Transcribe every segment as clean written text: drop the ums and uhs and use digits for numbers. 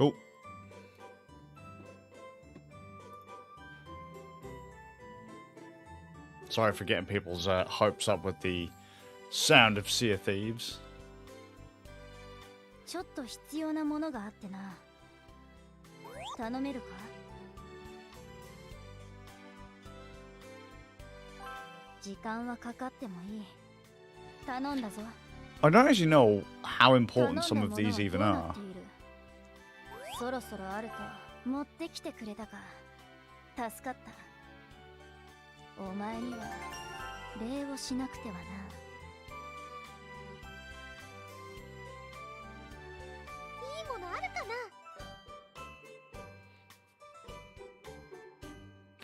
Cool. Sorry for getting people's hopes up with the sound of Sea of Thieves. ちょっと必要なものがあってな。頼めるか？時間はかかってもいい。頼んだぞ。I don't actually know how important some of these even are. そろそろあると持ってきてくれたか。助かった。お前には礼をしなくてはな。いいものあるか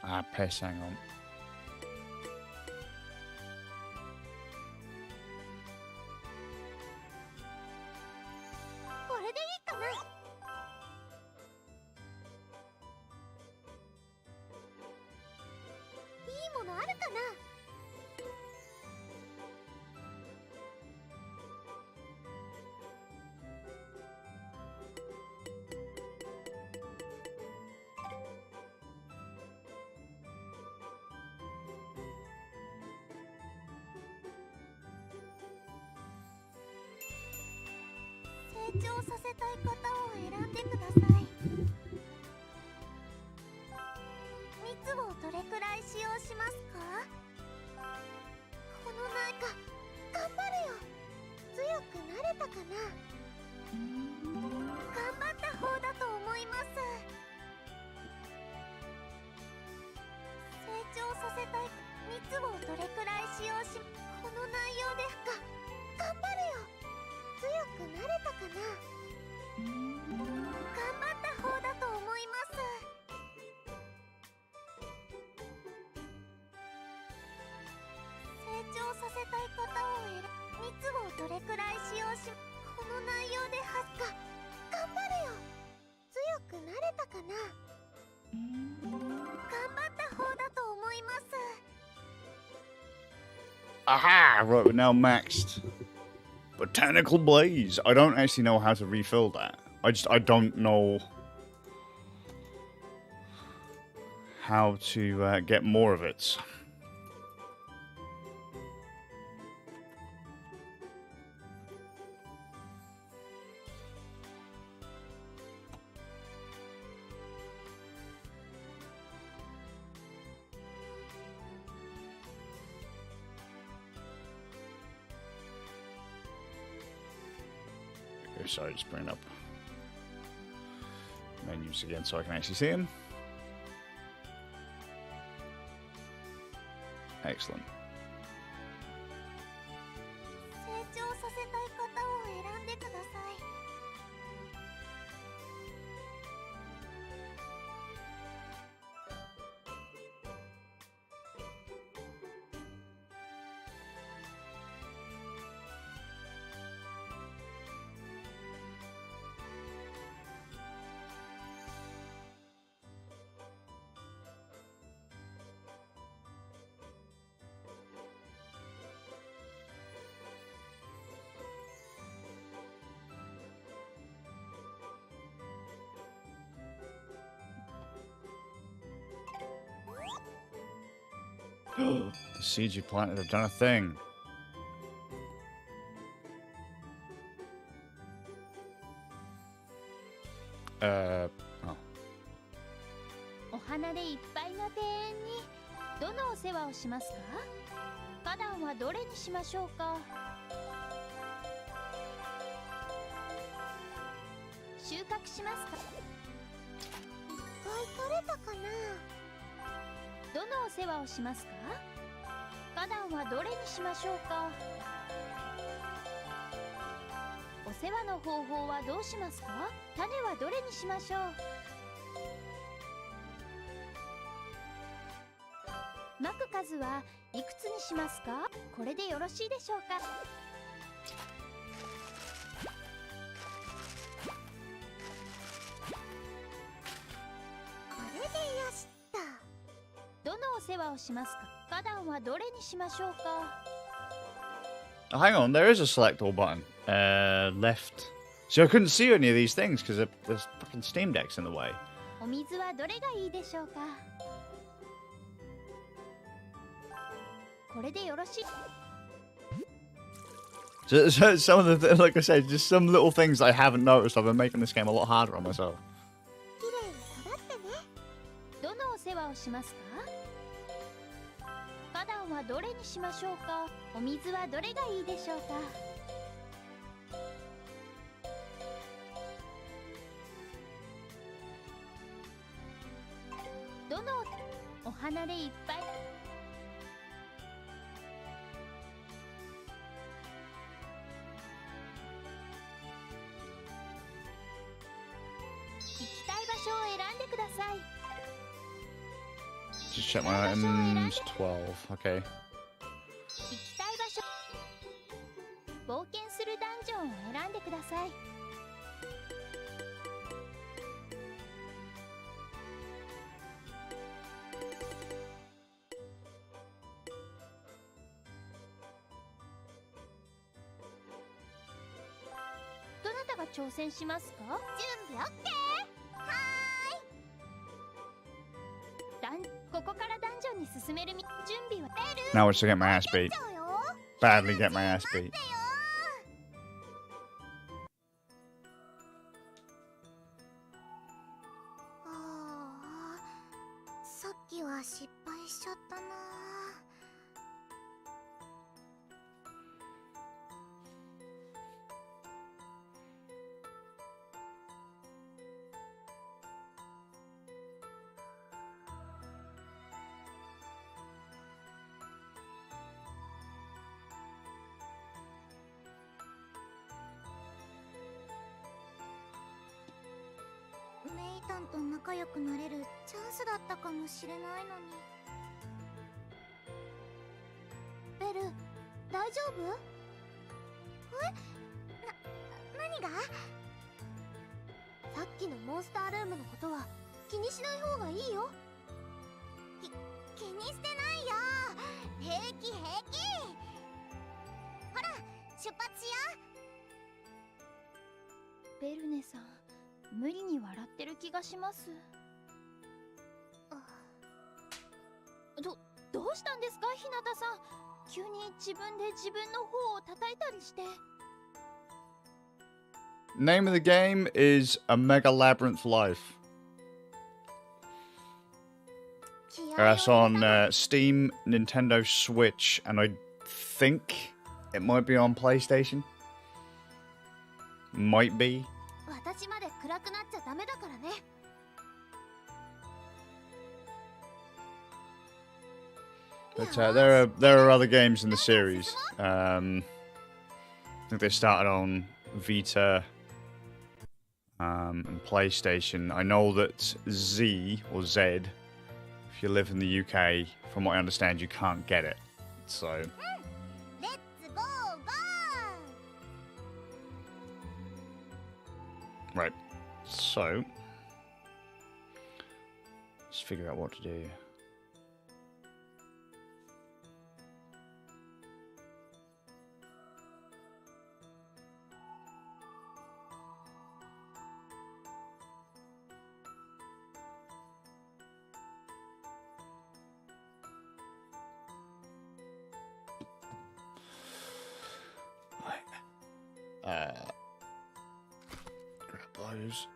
な？ Ah, piss, hang on. これでいいかな？いいものあるかな？成長させたい方を選んでください。蜜をどれくらい使用しますか？このないか頑張れよ。強くなれたかな？頑張った方だと思います。成長させたい蜜をどれくらい使用し、この内容で頑張れよ。強くなれたかな？頑張った方だと思います。成長させたい方を選ぶ。蜜をどれくらい使用し、この内容で頑張れよ。強くなれたかな？頑張った方だと思います。Aha! Right, we're now maxed. Botanical Blaze. I don't actually know how to refill that. I don't know how to get more of it. Sorry, just bring up menus again so I can actually see them. Excellent. 成長させたい方を選んでください。The seeds you planted have done a thing. Oh. お花でいっぱいの庭園にどのお世話をしますか？花壇はどれにしましょうか？収穫しますか？いっぱい取れたかな？どのお世話をしますか？花壇はどれにしましょうか？お世話の方法はどうしますか？種はどれにしましょう？まく数はいくつにしますか？これでよろしいでしょうか？これでよしっと。どのお世話をしますか？花壇はどれにしましょうか？ Oh, hang on, there is a select all button. Left, See, I couldn't see any of these things because there's fucking Steam Decks in the way. お水はどれがいいでしょうか。これでよろしい。 So some of the, like I said, just some little things I haven't noticed. I've been making this game a lot harder on myself. きれいに育ってね。どのお世話をしますか。花壇はどれにしましょうか。お水はどれがいいでしょうか。どのお花でいっぱい。行きたい場所を選んでください。 Just check my items. 12. Okay. 行きたい場所。冒険するダンジョンを選んでください。どなたが挑戦しますか。準備 OK。 はーい。ここからダンジョンに進める準備は。 Now it's to get my ass beat. よ。 Badly get my ass beat. さっきは失敗しちゃったな。メイタンと仲良くなれるチャンスだったかもしれないのに。ベル、大丈夫？何が？さっきのモンスタールームのことは気にしない方がいいよ。気にしてないよ。平気平気。ほら、出発しよう。ベルネさん、無理に笑ってる気がします。どうしたんですか、日向さん。急に自分で自分の方を叩いたりして。 Name of the game is A Mega Labyrinth Life. That's on Steam, Nintendo Switch, and I think it might be on PlayStation. Might be. 私まで暗くなっちゃダメだからね。 But there are other games in the series. I think they started on Vita and PlayStation. I know that Z or Z, if you live in the UK, from what I understand, you can't get it. So. Let's go, go! Right. So. Let's figure out what to do. Grab those.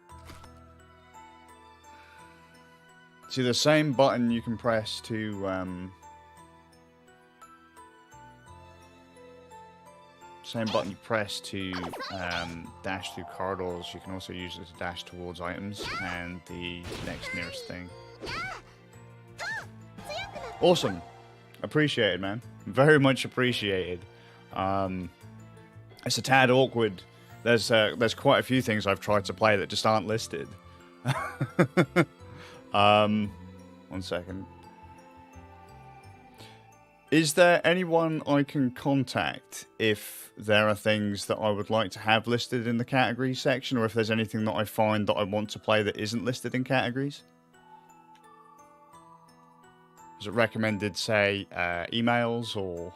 See, the same button you can press to same button you press to dash through corridors, you can also use it to dash towards items and the next nearest thing. Awesome. Appreciated, man. Very much appreciated. It's a tad awkward. There's quite a few things I've tried to play that just aren't listed. 1 second. Is there anyone I can contact if there are things that I would like to have listed in the categories section, or if there's anything that I find that I want to play that isn't listed in categories? Is it recommended, say, emails or...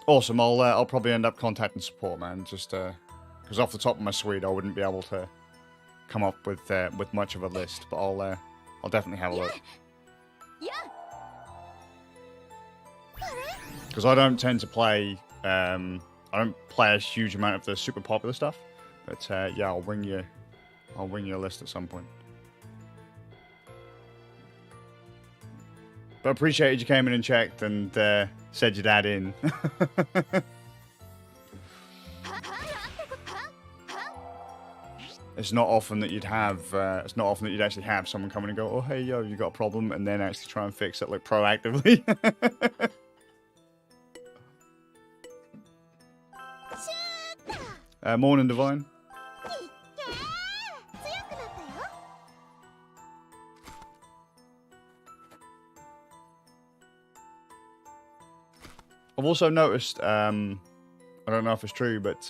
Awesome. I'll probably end up contacting support, man. Just because off the top of my suite, I wouldn't be able to come up with much of a list, but I'll definitely have a look. Because I don't tend to play I don't play a huge amount of the super popular stuff, but yeah, I'll wing you a list at some point. But I appreciated you came in and checked and said you'd add in. It's not often that you'd have. It's not often that you'd actually have someone come in and go, "Oh, hey, yo, you got a problem," and then actually try and fix it like proactively. Morning, Divine. I've also noticed. I don't know if it's true, but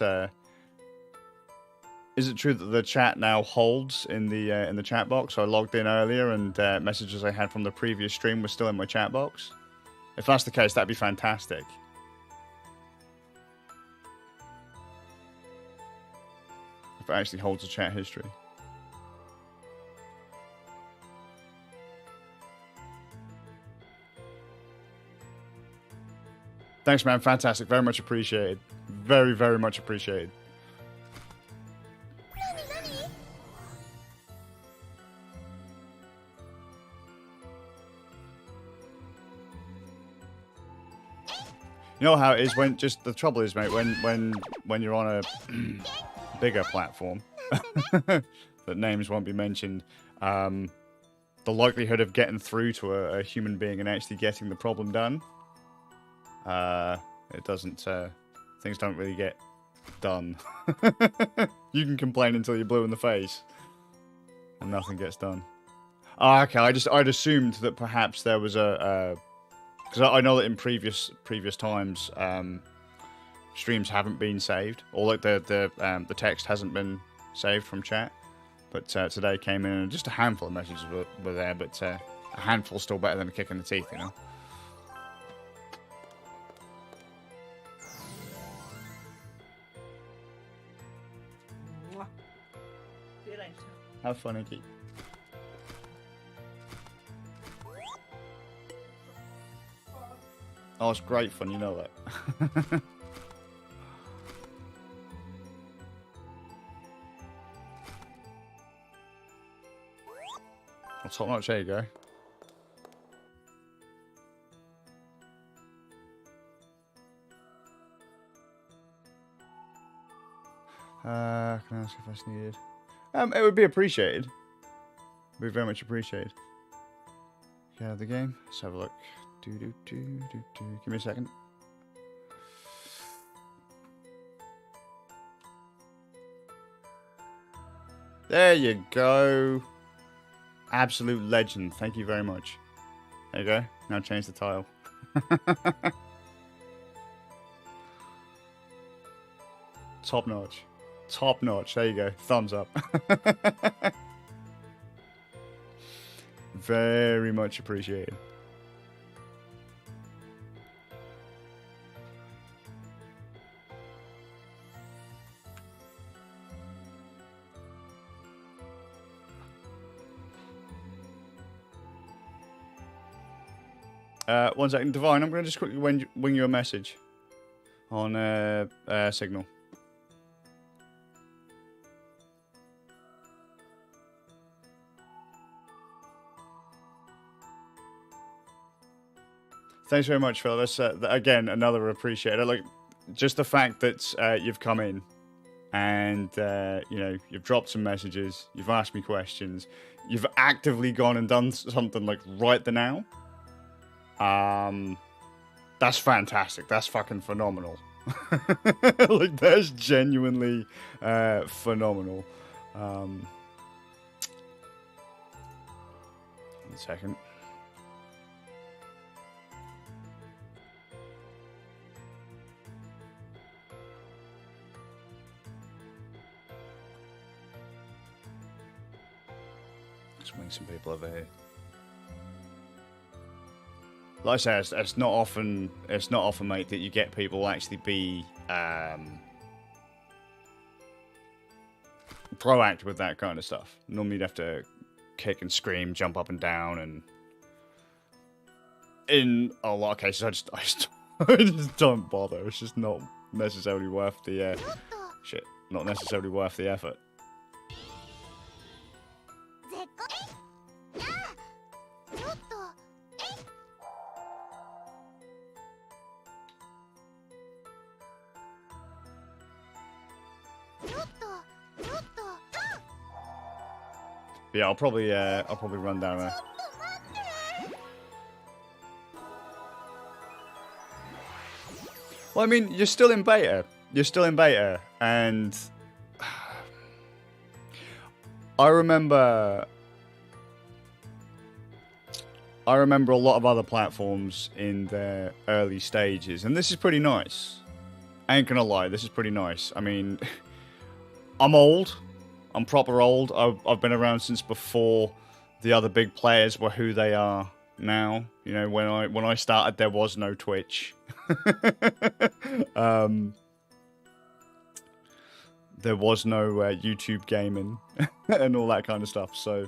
is it true that the chat now holds in the chat box? I logged in earlier, and messages I had from the previous stream were still in my chat box. If that's the case, that'd be fantastic. If it actually holds a chat history. Thanks, man. Fantastic. Very much appreciated. Very, very much appreciated. You know how it is when just the trouble is, mate, when you're on a bigger platform that names won't be mentioned, the likelihood of getting through to a human being and actually getting the problem done, it doesn't. Things don't really get done. You can complain until you're blue in the face, and nothing gets done. Oh, okay, I'd assumed that perhaps there was a because I know that in previous times, streams haven't been saved, or like the text hasn't been saved from chat. But today came in and just a handful of messages were there, but a handful's still better than a kick in the teeth, you know. Have fun, Icky. Oh, it's great fun, you know that. Well, top notch, there you go. Can I ask if that's needed? It would be appreciated. It would be very much appreciated. Yeah, the game. Let's have a look. Give me a second. There you go. Absolute legend. Thank you very much. There you go. Now change the tile. Top notch. Top notch. There you go. Thumbs up. Very much appreciated. One second, Divine. I'm going to just quickly wing you a message on Signal. Thanks very much, Phil. That's again another appreciator. Like just the fact that you've come in and you know, you've dropped some messages, you've asked me questions, you've actively gone and done something like right the now. That's fantastic. That's fucking phenomenal. Like that's genuinely phenomenal. 1 second. Let's wing some people over here. like I say, it's not often, mate, that you get people actually be proactive with that kind of stuff. Normally, you'd have to kick and scream, jump up and down, and in a lot of cases, I just I just don't bother. It's just not necessarily worth the not necessarily worth the effort. Yeah, I'll probably run down there. Well, I mean, you're still in beta. And I remember a lot of other platforms in their early stages, and this is pretty nice. I ain't gonna lie, this is pretty nice. I mean, I'm old. I'm proper old. I've been around since before the other big players were who they are now. You know, when I started, there was no Twitch. There was no YouTube gaming and all that kind of stuff. So,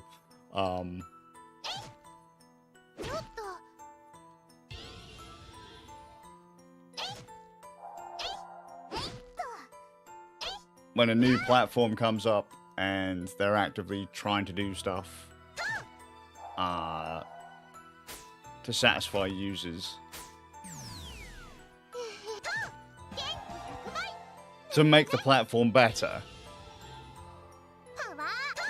when a new platform comes up and they're actively trying to do stuff to satisfy users, to make the platform better,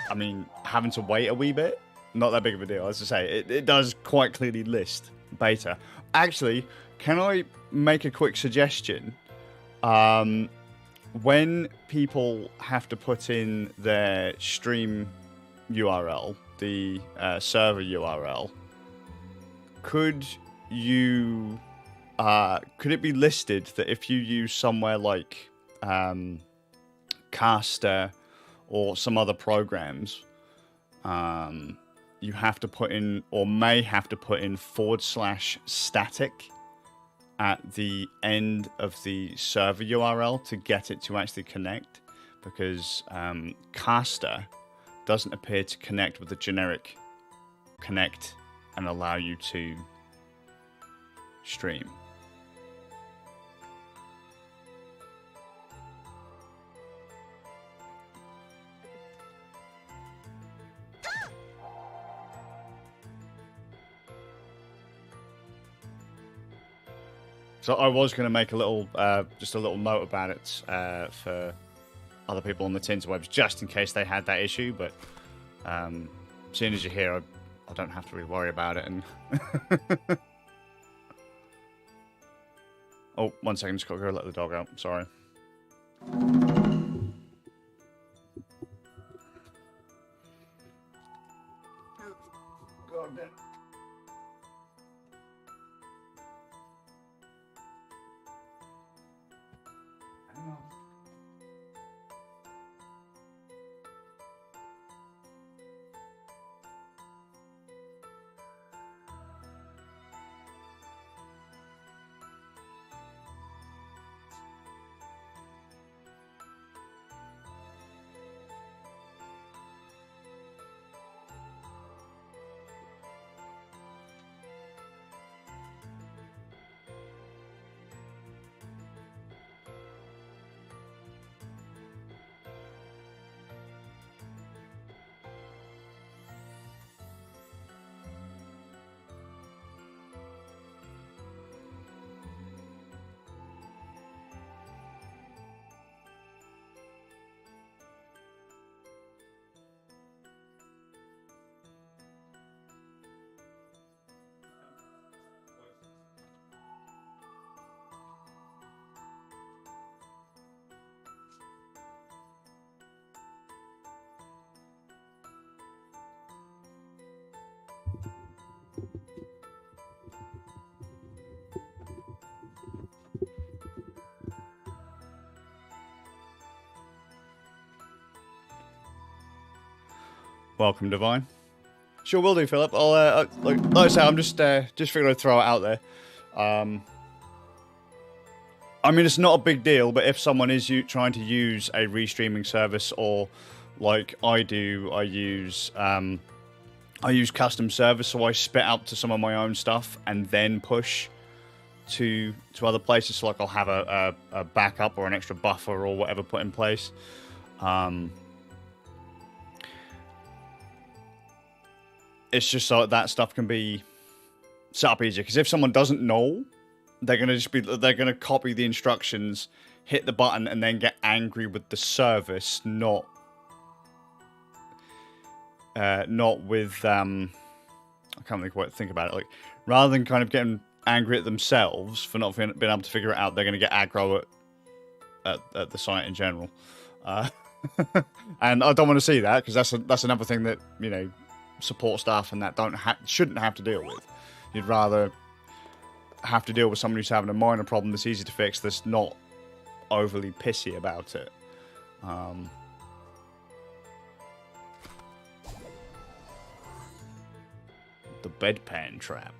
I mean, having to wait a wee bit, not that big of a deal. As I say, it does quite clearly list beta. Actually, can I make a quick suggestion? When people have to put in their stream URL, the server URL, could it be listed that if you use somewhere like Caster or some other programs, you have to put in, or may have to put in, /static at the end of the server URL to get it to actually connect, because Caster doesn't appear to connect with the generic connect and allow you to stream. So I was going to make a little, just a little note about it for other people on the Tinterwebs, just in case they had that issue. But seeing as you're here, I don't have to really worry about it. And oh, 1 second, just got to go let the dog out. Sorry. God damn. Welcome, Divine. Sure will do, Philip. I'll like I say, I'm just figuring I'd throw it out there. I mean, it's not a big deal, but if someone is trying to use a restreaming service, or like I do, I use custom service, so I spit out to some of my own stuff and then push to other places. So like I'll have a backup or an extra buffer or whatever put in place. It's just so that stuff can be set up easier. Because if someone doesn't know, they're gonna copy the instructions, hit the button, and then get angry with the service, not with I can't think about it. Like, rather than kind of getting angry at themselves for not being able to figure it out, they're gonna get aggro at the site in general. And I don't want to see that, because that's another thing that, you know, support staff and that shouldn't have to deal with. You'd rather have to deal with someone who's having a minor problem that's easy to fix, that's not overly pissy about it. The bedpan trap.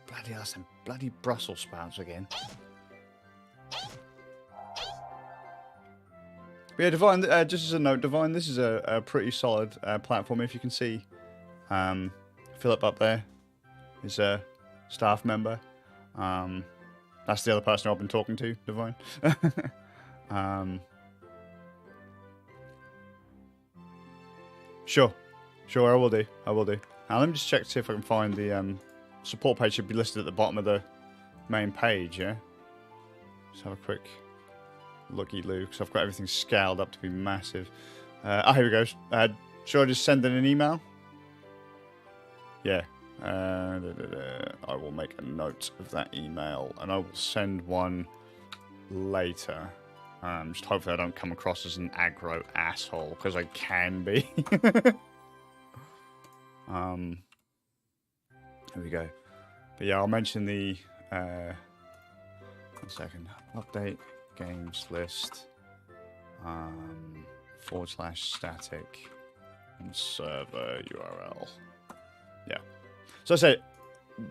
Bloody hell, some bloody Brussels sprouts again. But yeah, Divine, just as a note, Divine, this is a pretty solid platform. If you can see Philip up there, is a staff member. That's the other person I've been talking to, Divine. Sure, I will do. Now let me just check to see if I can find the support page. Should be listed at the bottom of the main page, yeah? Just have a quick looky-loo, because I've got everything scaled up to be massive. Here we go. Should I just send in an email? Yeah. I will make a note of that email, and I will send one later. Just hopefully I don't come across as an aggro asshole, because I can be. Here we go. But yeah, I'll mention the... 1 second. Update games list. /static and server URL. Yeah. So I say,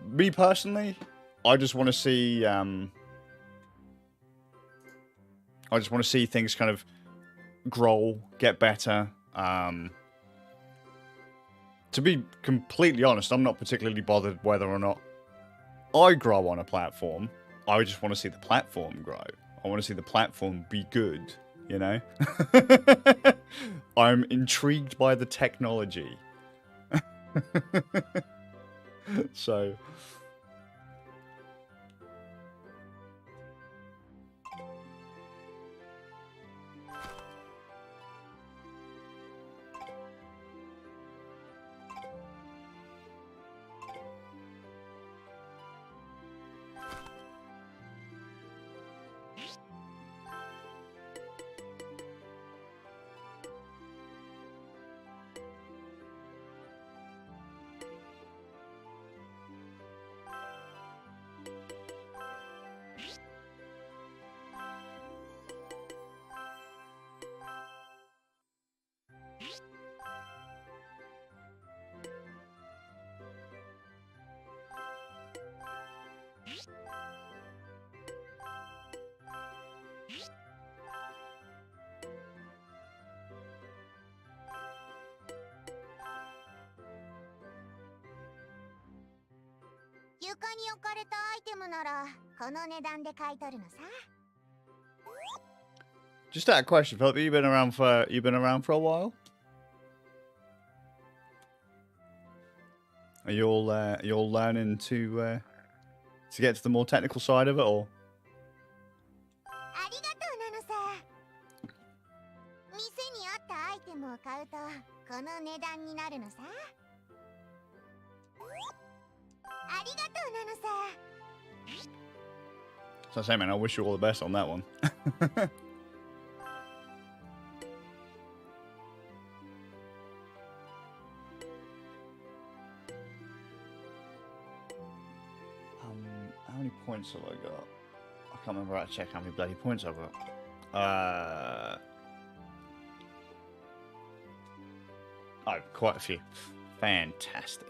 me personally, I just want to see... I just want to see things kind of grow, get better. To be completely honest, I'm not particularly bothered whether or not I grow on a platform. I just want to see the platform grow. I want to see the platform be good, you know? I'm intrigued by the technology. So... Just that question, Philip. You've been around for a while. Are you all learning to get to the more technical side of it, or? So I say, man, I wish you all the best on that one. How many points have I got? I can't remember how to check how many bloody points I've got. Oh, quite a few. Fantastic.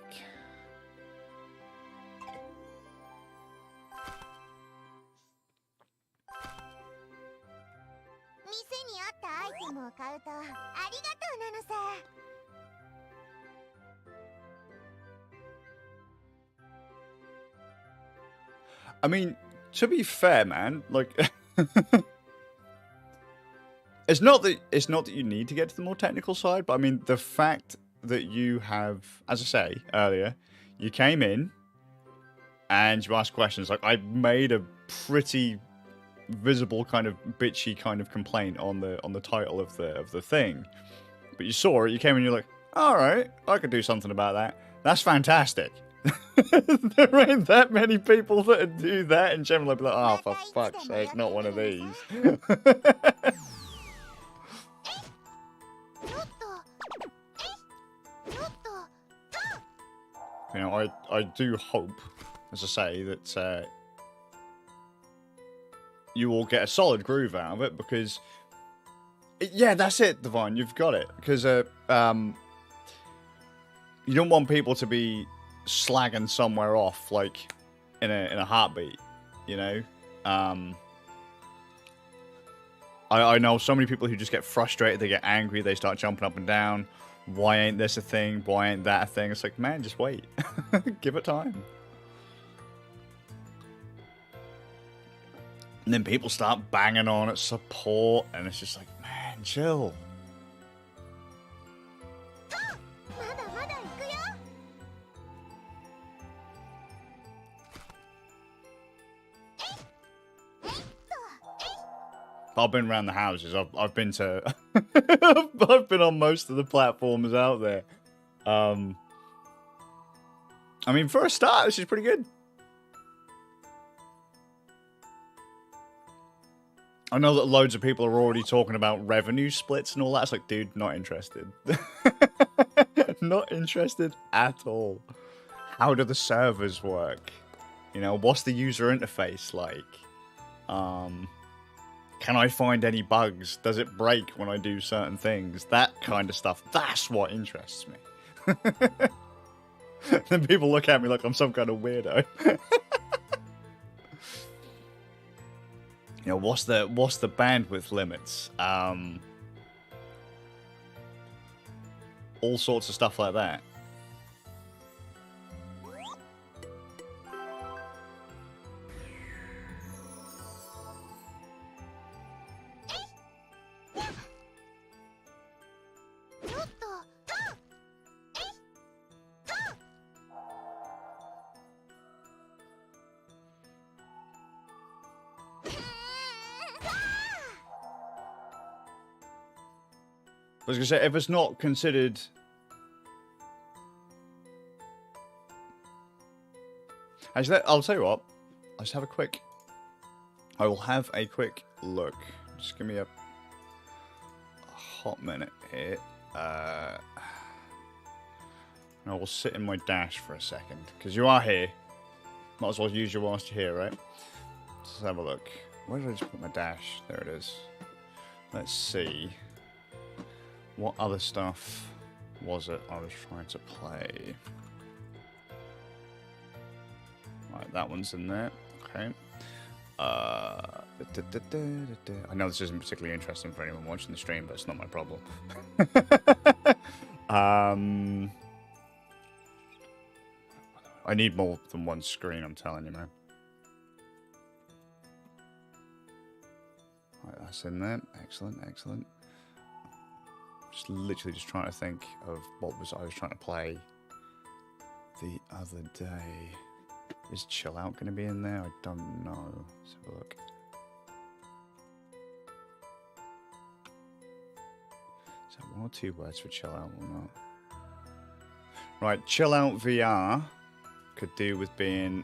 I mean, to be fair, man, like it's not that you need to get to the more technical side, but I mean the fact that you have, as I say earlier, you came in and you asked questions. Like I made a pretty visible kind of bitchy kind of complaint on the title of the thing, but you saw it, you came in, you're like, all right, I could do something about that. That's fantastic. There ain't that many people that do that in general. I'd be like, oh, for fuck's sake, not one of these. You know, I do hope, as I say, that you will get a solid groove out of it, because yeah, that's it, Divine, you've got it. Because you don't want people to be slagging somewhere off like in a heartbeat, you know. I know so many people who just get frustrated, they get angry, they start jumping up and down. Why ain't this a thing? Why ain't that a thing? It's like, man, just wait. Give it time. And then people start banging on at support, and it's just like, man, chill. I've been around the houses. I've been to I've been on most of the platforms out there. I mean, for a start, this is pretty good. I know that loads of people are already talking about revenue splits and all that. It's like, dude, not interested. Not interested at all. How do the servers work? You know, what's the user interface like? Can I find any bugs? Does it break when I do certain things? That kind of stuff. That's what interests me. Then people look at me like I'm some kind of weirdo. You know, what's the bandwidth limits? All sorts of stuff like that. I was going to say, if it's not considered... Actually, I'll tell you what. I'll just have a quick... I will have a quick look. Just give me a hot minute here. I will sit in my dash for a second, because you are here. Might as well use you whilst you're here, right? Let's have a look. Where did I just put my dash? There it is. Let's see. What other stuff was it I was trying to play? Right, that one's in there. Okay. I know this isn't particularly interesting for anyone watching the stream, but it's not my problem. I need more than one screen, I'm telling you, man. Right, that's in there. Excellent, excellent. Just literally just trying to think of what I was trying to play the other day. Is Chill Out going to be in there? I don't know. Let's have a look. Is that one or two words for Chill Out or not? Right, Chill Out VR could do with being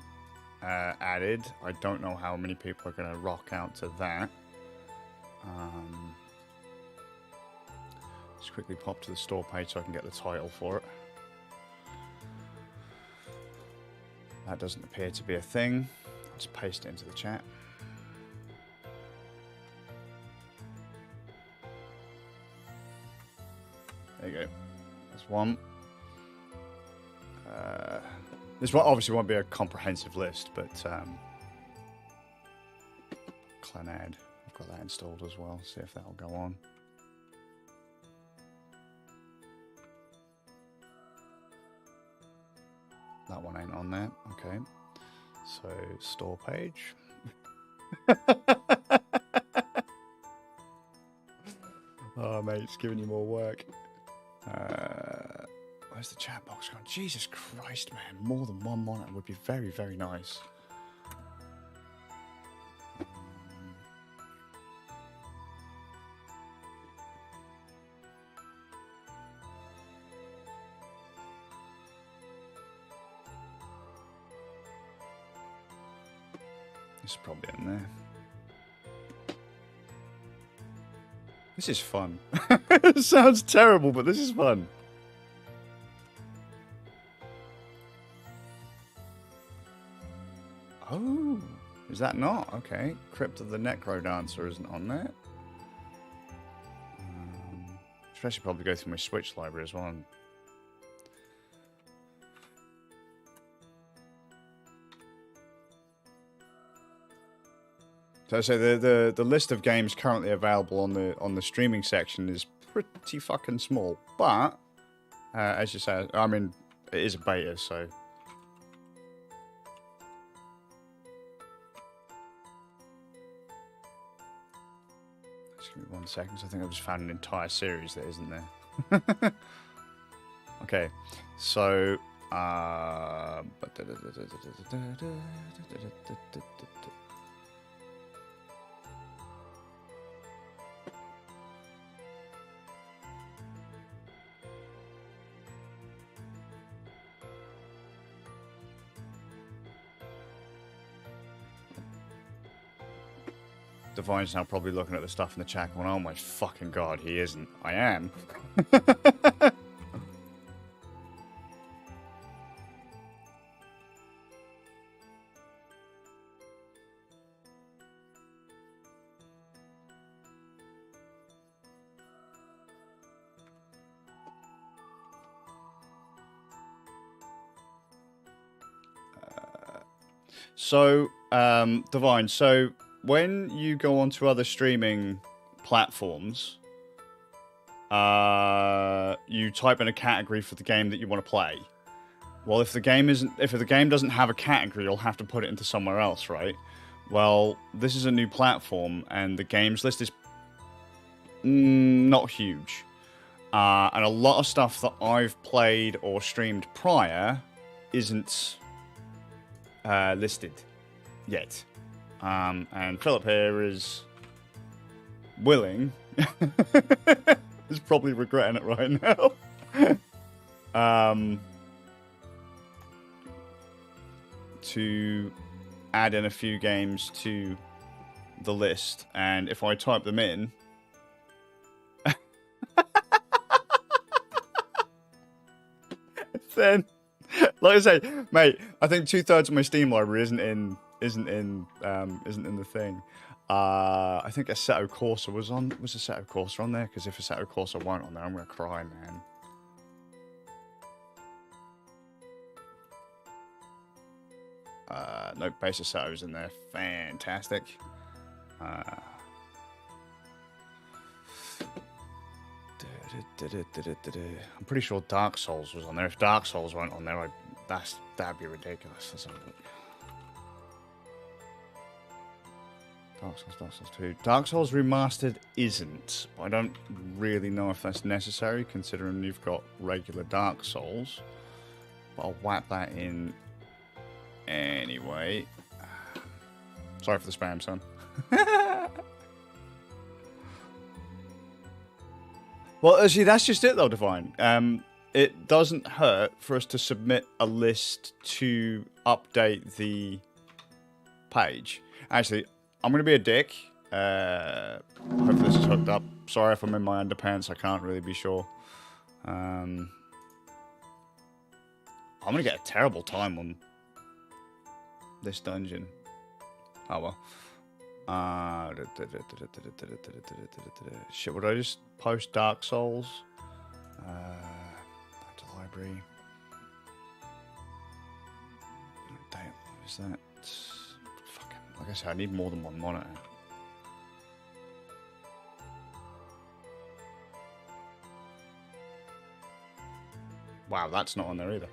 added. I don't know how many people are going to rock out to that. Just quickly pop to the store page so I can get the title for it. That doesn't appear to be a thing. I'll just paste it into the chat. There you go. That's one. This one obviously won't be a comprehensive list, but Clanad, I've got that installed as well. See if that'll go on. That one ain't on there. Okay. So store page. Oh mate, it's giving you more work. Where's the chat box gone? Jesus Christ, man. More than one monitor would be very, very nice. This is probably in there. This is fun. It sounds terrible, but this is fun. Oh, is that not? Okay. Crypt of the Necro Dancer isn't on there. Should actually probably go through my Switch library as well. So the list of games currently available on the streaming section is pretty fucking small, but as you say, I mean, it is a beta, so. Just give me 1 second. I think I've just found an entire series that isn't there. Okay, so. Divine's now probably looking at the stuff in the chat going, oh my fucking god, he isn't. I am. So, Divine, so when you go onto other streaming platforms, you type in a category for the game that you want to play. Well, if the game doesn't have a category, you'll have to put it into somewhere else, right? Well, this is a new platform, and the games list is not huge. And a lot of stuff that I've played or streamed prior isn't listed yet. And Philip here is willing. He's probably regretting it right now. To add in a few games to the list, and if I type them in, then, like I say, mate, I think 2/3 of my Steam library isn't in the thing. I think Assetto Corsa was Assetto Corsa on there? Because if Assetto Corsa weren't on there, I'm gonna cry, man. No, Base Assetto's in there. Fantastic. I'm pretty sure Dark Souls was on there. If Dark Souls weren't on there, that'd be ridiculous. Let's have a look. Dark Souls 2. Dark Souls Remastered isn't. I don't really know if that's necessary, considering you've got regular Dark Souls. But I'll whack that in anyway. Sorry for the spam, son. Well, actually, that's just it, though, Divine. It doesn't hurt for us to submit a list to update the page. Actually, I'm going to be a dick. Hopefully this is hooked up. Sorry if I'm in my underpants. I can't really be sure. I'm going to get a terrible time on this dungeon. Oh, well. Shit, would I just post Dark Souls? agree. Damn, what is that? Fucking, like I said, I need more than one monitor. Wow, that's not on there either.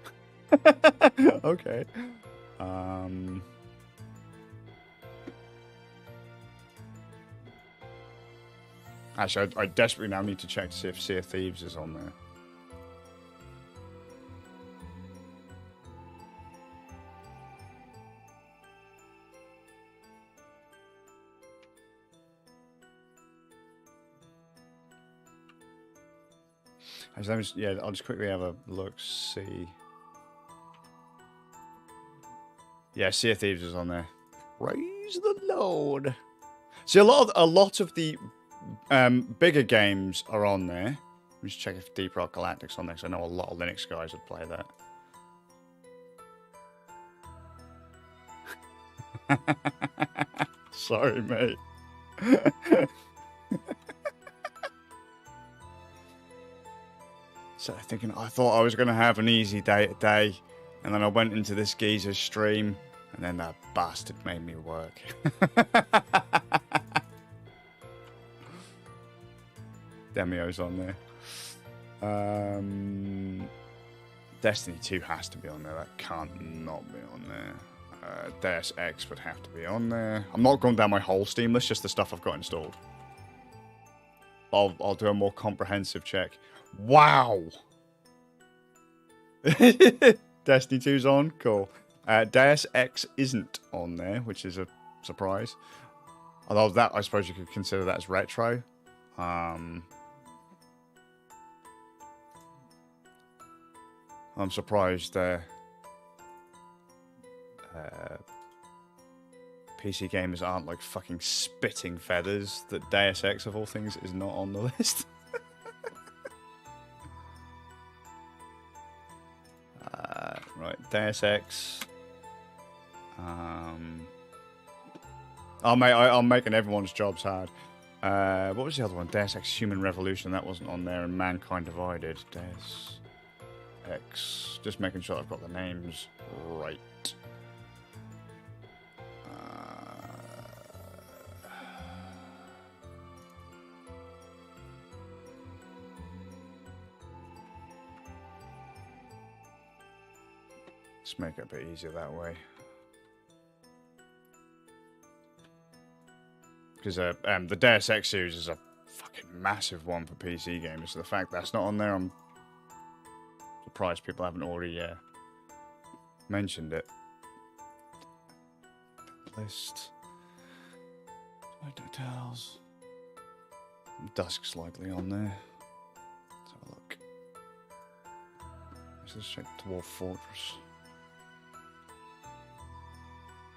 Okay. Actually, I desperately now need to check to see if Sea of Thieves is on there. Actually, I'll just quickly have a look, see. Yeah, Sea of Thieves is on there. Praise the Lord. See, a lot of the bigger games are on there. Let me just check if Deep Rock Galactic's on there, because I know a lot of Linux guys would play that. Sorry, mate. So I thought I was going to have an easy day today, and then I went into this geezer's stream, and then that bastard made me work. Demio's on there. Destiny 2 has to be on there. That can't not be on there. Deus Ex would have to be on there. I'm not going down my whole Steam list, just the stuff I've got installed. I'll do a more comprehensive check. Wow! Destiny 2's on? Cool. Deus Ex isn't on there, which is a surprise. Although that, I suppose you could consider that as retro. I'm surprised PC gamers aren't like fucking spitting feathers that Deus Ex, of all things, is not on the list. Right, Deus Ex. I'm making everyone's jobs hard. What was the other one? Deus Ex Human Revolution. That wasn't on there. And Mankind Divided. Deus Ex. Just making sure I've got the names right. Let's make it a bit easier that way. Because the Deus Ex series is a fucking massive one for PC gamers. So the fact that's not on there, I'm surprised people haven't already mentioned it. List. My details. Dusk's likely on there. Let's have a look. Let's just check Dwarf Fortress.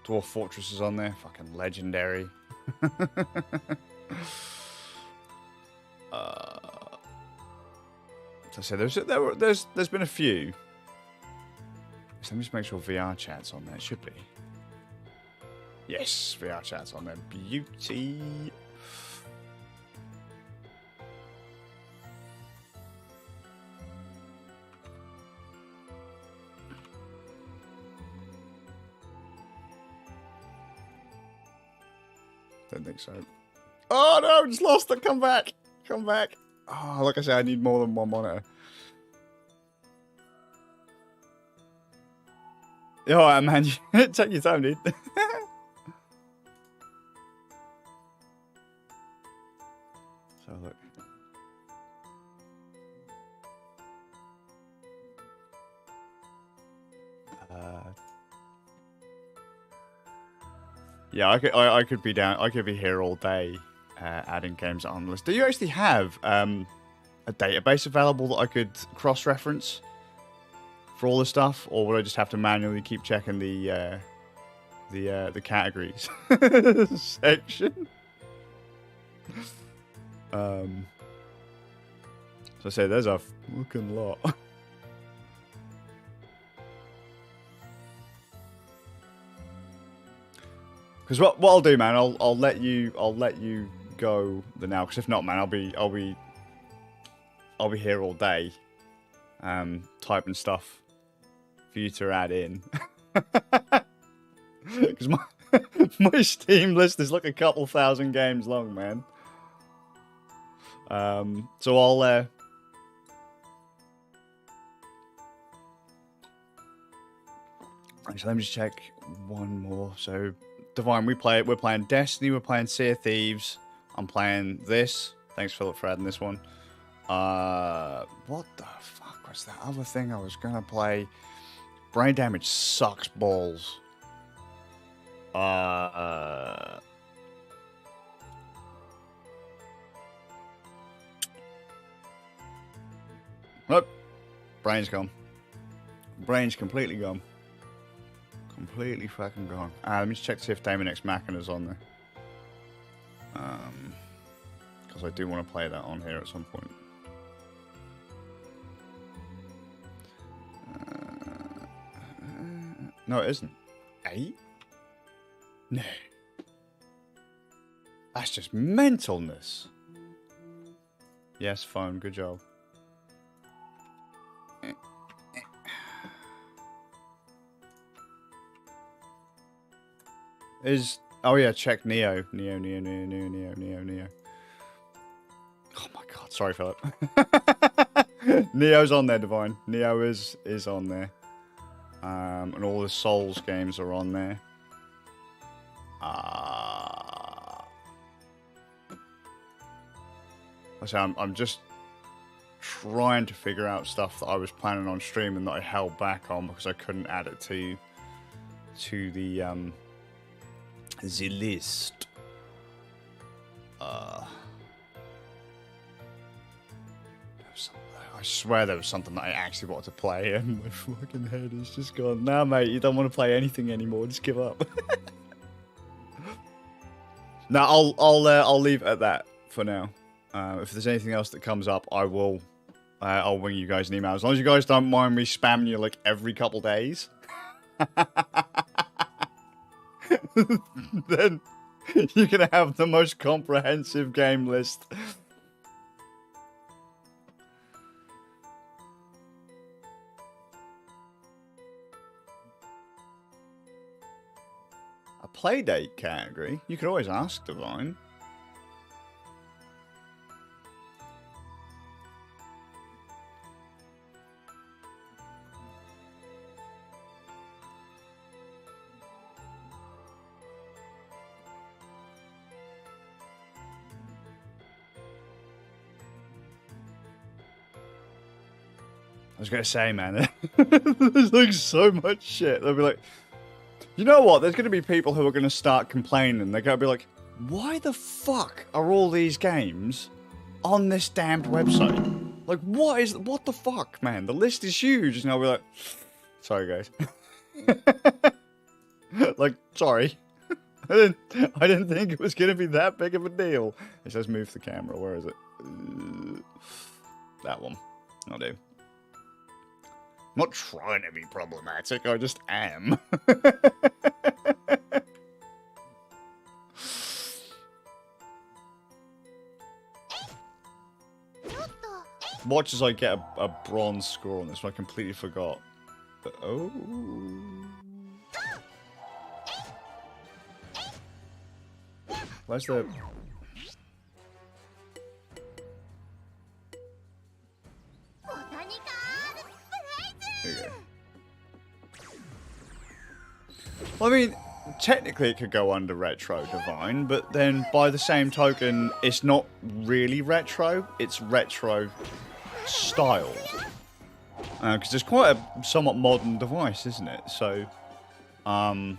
Dwarf Fortress is on there. Fucking legendary. So I say there's been a few. So let me just make sure VRChat's on there. It should be. Yes, VRChat's on there. Beauty. Don't think so. Oh no, I just lost it. Come back. Come back. Oh, like I said, I need more than one monitor. Alright, man. Take your time, dude. So look. Yeah, I could be down. I could be here all day, adding games on the list. Do you actually have a database available that I could cross-reference for all the stuff, or would I just have to manually keep checking the categories section? So I say there's a fucking lot. Because what I'll do, man, I'll let you go now. Because if not, man, I'll be here all day. typing stuff for you to add in. Because my Steam list is like a couple thousand games long, man. So I'll actually, let me just check one more. So Divine, we're playing Destiny, we're playing Sea of Thieves. I'm playing this. Thanks, Philip, for adding this one. What the fuck was that other thing I was gonna play? Brain Damage sucks balls. Nope. Brain's gone. Brain's completely gone. Completely fucking gone. Let me just check to see if Daemon X Machina's on there. Because I do want to play that on here at some point. No, it isn't. 8? No. That's just mentalness. Yes, phone. Good job. Oh yeah, check Neo. Neo. Oh my god, sorry Philip. Neo's on there, Divine. Neo is on there. And all the Souls games are on there. So I'm just trying to figure out stuff that I was planning on streaming that I held back on because I couldn't add it to the list. I swear there was something that I actually wanted to play, and my fucking head has just gone. Nah, mate, you don't want to play anything anymore. Just give up. No, I'll leave it at that for now. If there's anything else that comes up, I'll wing you guys an email. As long as you guys don't mind me spamming you like every couple days. Then you're gonna have the most comprehensive game list. A playdate category? You could always ask, Divine. I was going to say, man, there's like so much shit. They'll be like, you know what? There's going to be people who are going to start complaining. They're going to be like, why the fuck are all these games on this damned website? Like, what the fuck, man? The list is huge. And I'll be like, sorry, guys. Like, sorry. I didn't think it was going to be that big of a deal. It says move the camera. Where is it? That one. I'll do. I'm not trying to be problematic, I just am. Watch as I get a bronze score on this one. I completely forgot. But, oh. Where's the... There you go. Well, I mean, technically it could go under retro Divine, but then by the same token, it's not really retro, it's retro styled. Because it's quite a somewhat modern device, isn't it? So, no,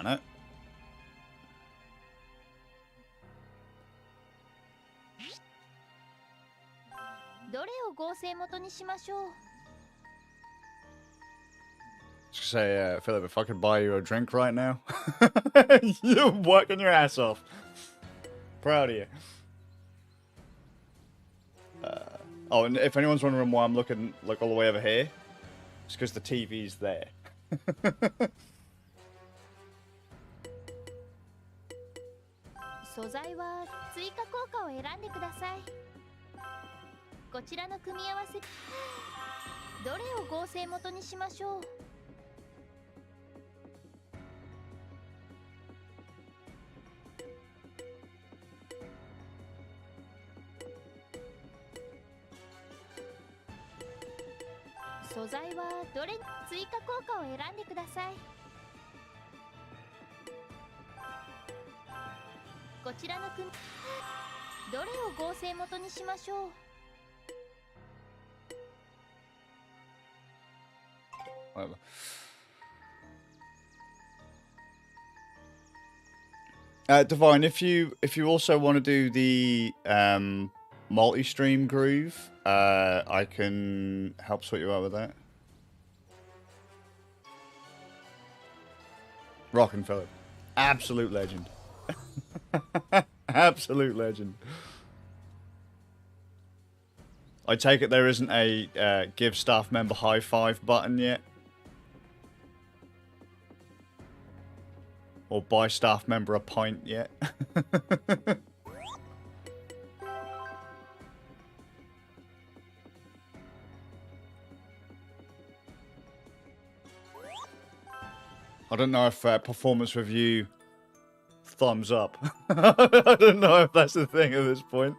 no. どれを合成元にしましょう Just say, Philip, if I could buy you a drink right now, you're working your ass off. Proud of you. Oh, and if anyone's wondering why I'm looking like all the way over here, it's because the TV's there. 素材は追加効果を選んでください。こちらの組み合わせどれを合成元にしましょう。素材はどれ追加効果を選んでください。こちらの組どれを合成元にしましょう。Whatever. Divine, if you also want to do the multi-stream groove, I can help sort you out with that. Rockin' Philip, absolute legend. Absolute legend. I take it there isn't a give staff member high five button yet? Or buy staff member a pint yet? I don't know if performance review thumbs up. I don't know if that's the thing at this point.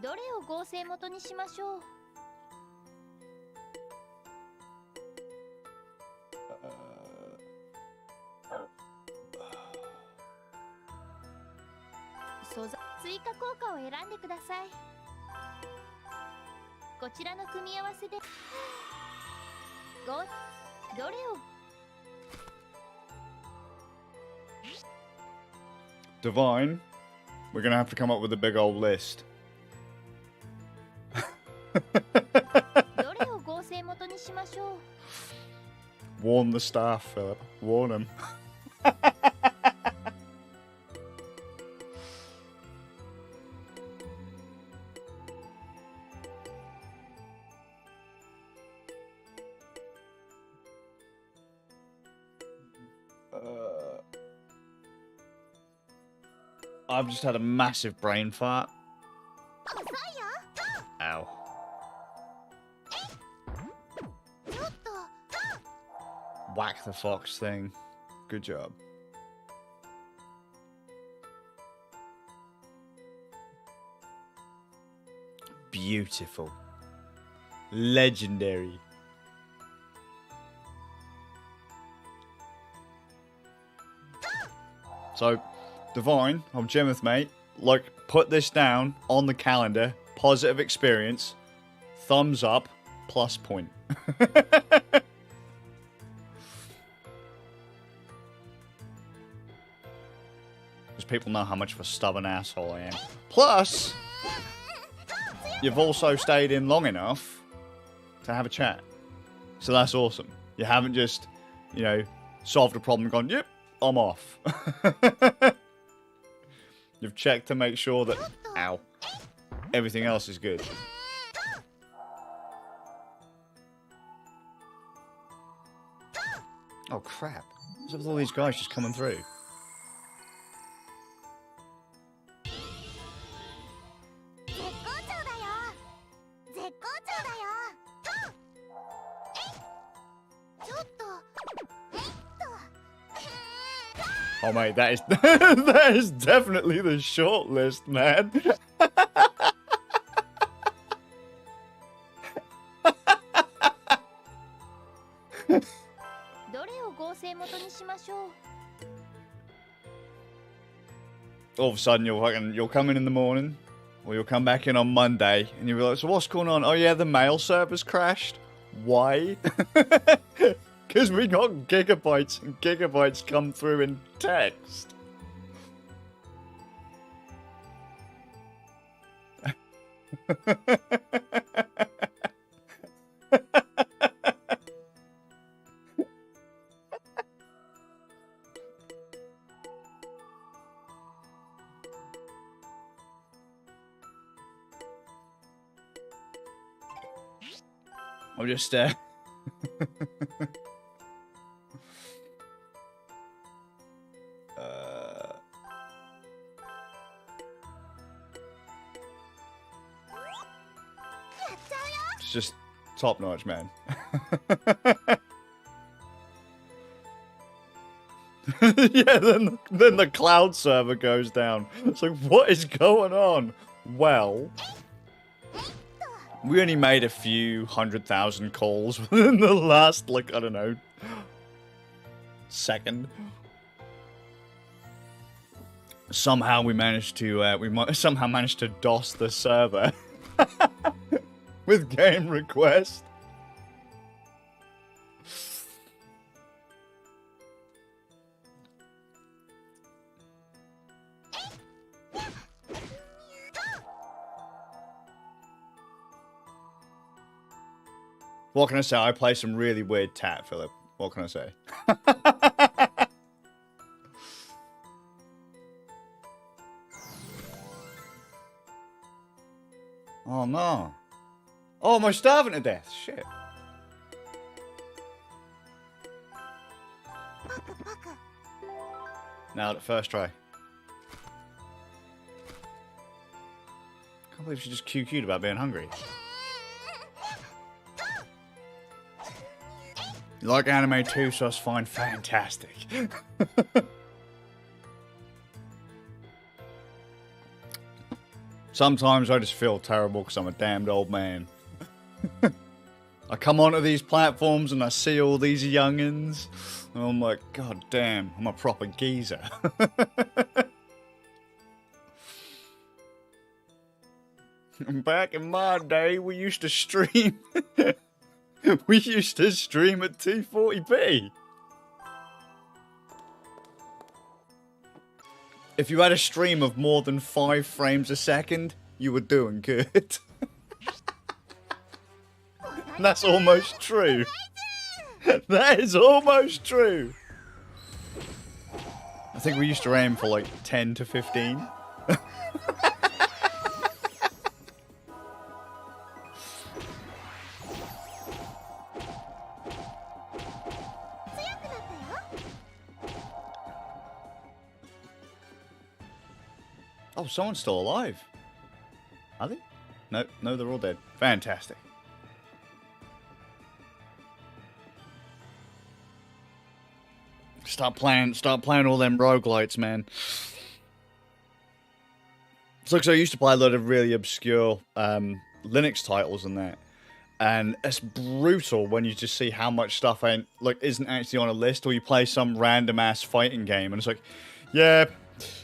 どれを合成元にしましょう。素材追加効果を選んでください。こちらの組み合わせでどれを Divine, we're gonna have to come up with a big old list. どれを合成元にしましょう。 Warn the staff, Philip. Warn them. I've just had a massive brain fart. Ow. Whack the fox thing. Good job. Beautiful. Legendary. So, Divine, I'm Jimeth, mate. Like, put this down on the calendar. Positive experience. Thumbs up. Plus point. Because people know how much of a stubborn asshole I am. Plus, you've also stayed in long enough to have a chat. So that's awesome. You haven't just, you know, solved a problem and gone, yep, I'm off. You've checked to make sure that, ow, everything else is good. Oh crap. What's up with all these guys just coming through? Oh mate, that is that is definitely the short list, man. どれを合成元にしましょう。 All of a sudden you'll come in the morning, or you'll come back in on Monday, and you'll be like, so what's going on? Oh yeah, the mail server's crashed. Why? Because we got gigabytes and gigabytes come through in text. I'm just It's just top notch, man. Yeah, then the cloud server goes down. It's like, what is going on? Well, we only made a few 100,000 calls within the last, like, I don't know, second. Somehow we managed to somehow managed to DOS the server with game request. What can I say? I play some really weird tat, Philip. What can I say? Oh no. Oh, am I starving to death? Shit. Now the first try. Can't believe she just QQ'd about being hungry. You like anime too, so it's fine. Fantastic. Sometimes I just feel terrible because I'm a damned old man. I come onto these platforms and I see all these youngins, and I'm like, God damn, I'm a proper geezer. Back in my day, we used to stream. We used to stream at 240p. If you had a stream of more than 5 frames a second, you were doing good. That's almost true. That is almost true. I think we used to aim for like 10 to 15. Oh, someone's still alive. Are they? No, no, they're all dead. Fantastic. Start playing all them roguelites, man. It's like, so I used to play a lot of really obscure Linux titles and that. And it's brutal when you just see how much stuff isn't actually on a list, or you play some random ass fighting game and it's like, yeah,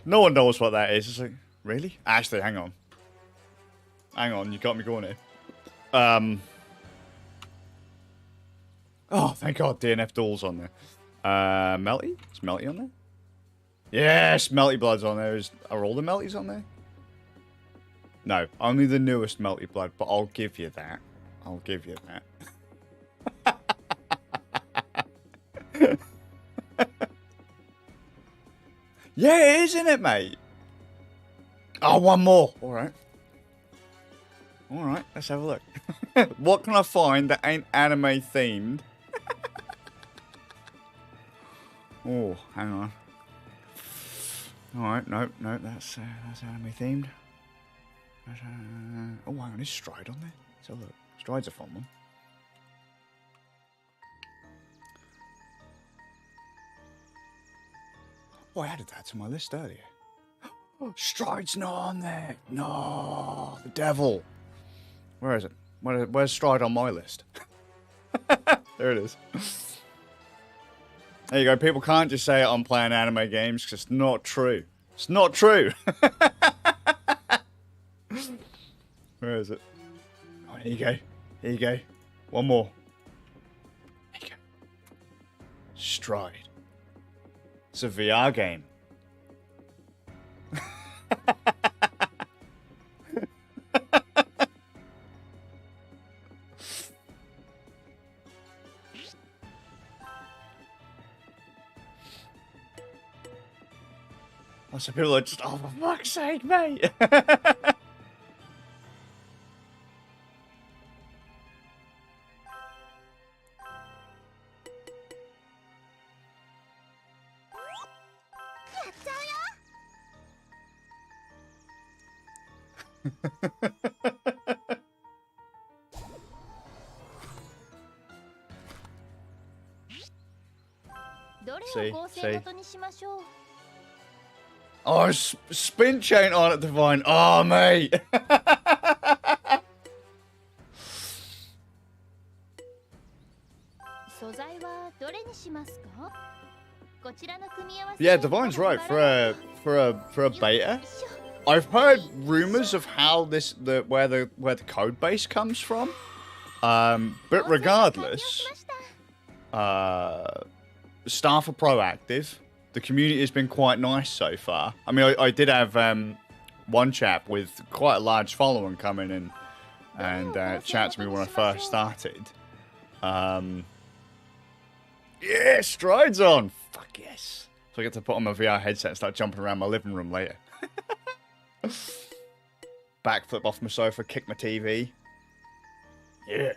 no one knows what that is. It's like, really? Actually, hang on. Hang on, you got me going here. Oh, thank God DNF Duel's on there. Melty? Is Melty on there? Yes, Melty Blood's on there. Are all the Melties on there? No, only the newest Melty Blood, but I'll give you that. I'll give you that. Yeah, it is, isn't it, mate? Oh, one more. All right. All right, let's have a look. What can I find that ain't anime themed? Oh, hang on. All right, no, that's anime themed. Oh, hang on, is Stride on there? Let's have a look. Stride's a fun one. Oh, I added that to my list earlier. Oh, Stride's not on there. No, the devil. Where is it? Where's Stride on my list? There it is. There you go. People can't just say I'm playing anime games because it's not true. It's not true. Where is it? Oh, here you go. Here you go. One more. There you go. Stride. It's a VR game. Oh, so people are just, oh, for fuck's sake, mate. See? Oh, spin chain on it, Divine. Oh, mate. Yeah, Divine's right. For a beta, I've heard rumors of how where the code base comes from. But regardless, staff are proactive. The community has been quite nice so far. I mean, I did have one chap with quite a large following come in and chat to me when I first started. Yeah, strides on. Fuck yes. So I get to put on my VR headset and start jumping around my living room later. Backflip off my sofa, kick my TV. Yeah.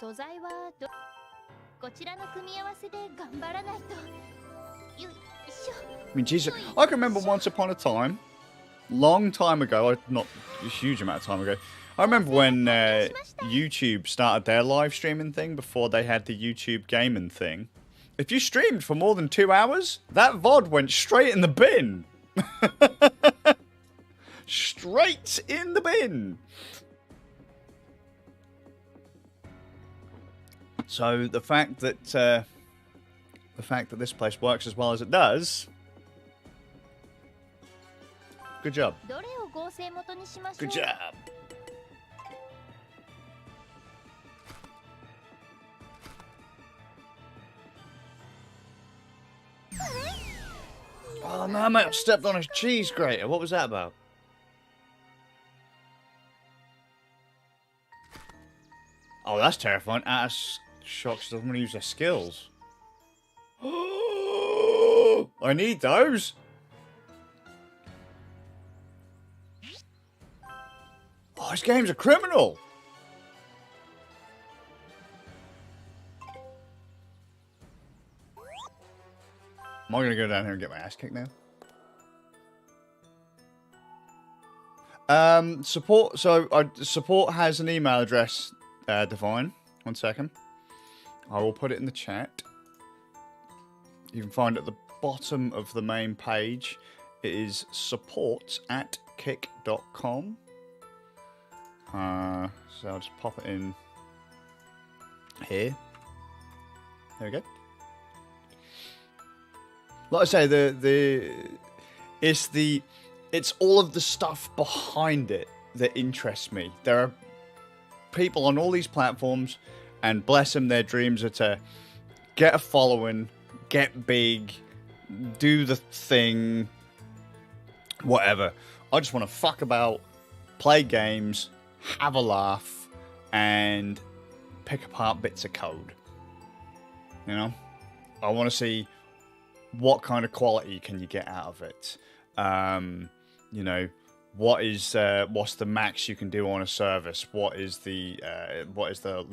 I mean, Jesus, I can remember once upon a time, long time ago, not a huge amount of time ago, I remember when YouTube started their live streaming thing before they had the YouTube gaming thing. If you streamed for more than 2 hours, that VOD went straight in the bin. Straight in the bin. So the fact that this place works as well as it does, good job. Good job. Oh no, mate, I stepped on a cheese grater. What was that about? Oh, that's terrifying. Out of shock, she doesn't want to use her skills. I need those. Oh, this game's a criminal. Am I going to go down here and get my ass kicked now? Support. So support has an email address. Divine. 1 second. I will put it in the chat. You can find it at the bottom of the main page. It is support@kick.com. So I'll just pop it in here. There we go. Like I say, it's all of the stuff behind it that interests me. There are people on all these platforms, and bless them, their dreams are to get a following, get big, do the thing, whatever. I just want to fuck about, play games, have a laugh, and pick apart bits of code. You know? I want to see what kind of quality can you get out of it. You know, what's the max you can do on a service? What is the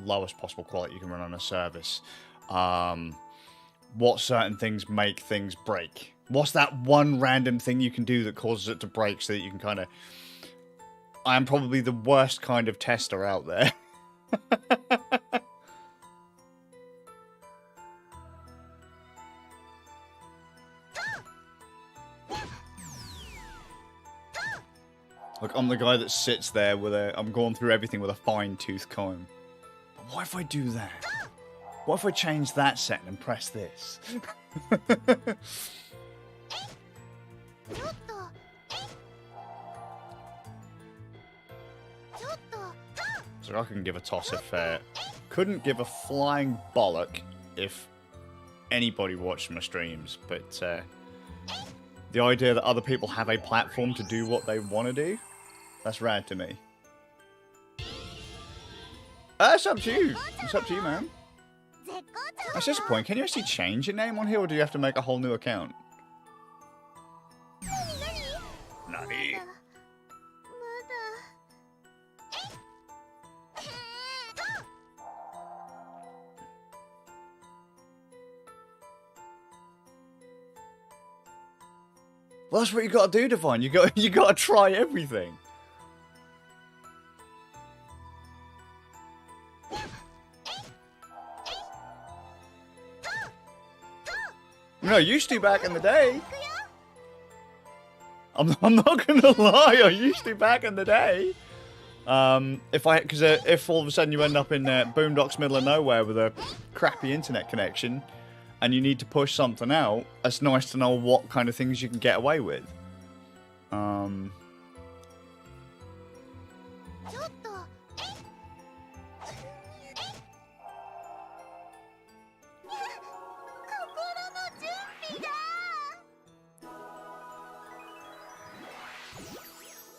lowest possible quality you can run on a service? What certain things make things break? What's that one random thing you can do that causes it to break so that you can kind of... I'm probably the worst kind of tester out there. Like, I'm the guy that sits there with I'm going through everything with a fine-tooth comb. But what if I do that? What if I change that setting and press this? So I can give a toss if... couldn't give a flying bollock if anybody watched my streams, but... the idea that other people have a platform to do what they want to do, that's rad to me. It's up to you. It's up to you, man. That's just a point. Can you actually change your name on here, or do you have to make a whole new account? Nani? Well, that's what you got to do, Divine. You got to try everything. I used to back in the day. I'm not gonna lie, I used to back in the day. If all of a sudden you end up in boondocks middle of nowhere with a crappy internet connection, and you need to push something out, it's nice to know what kind of things you can get away with.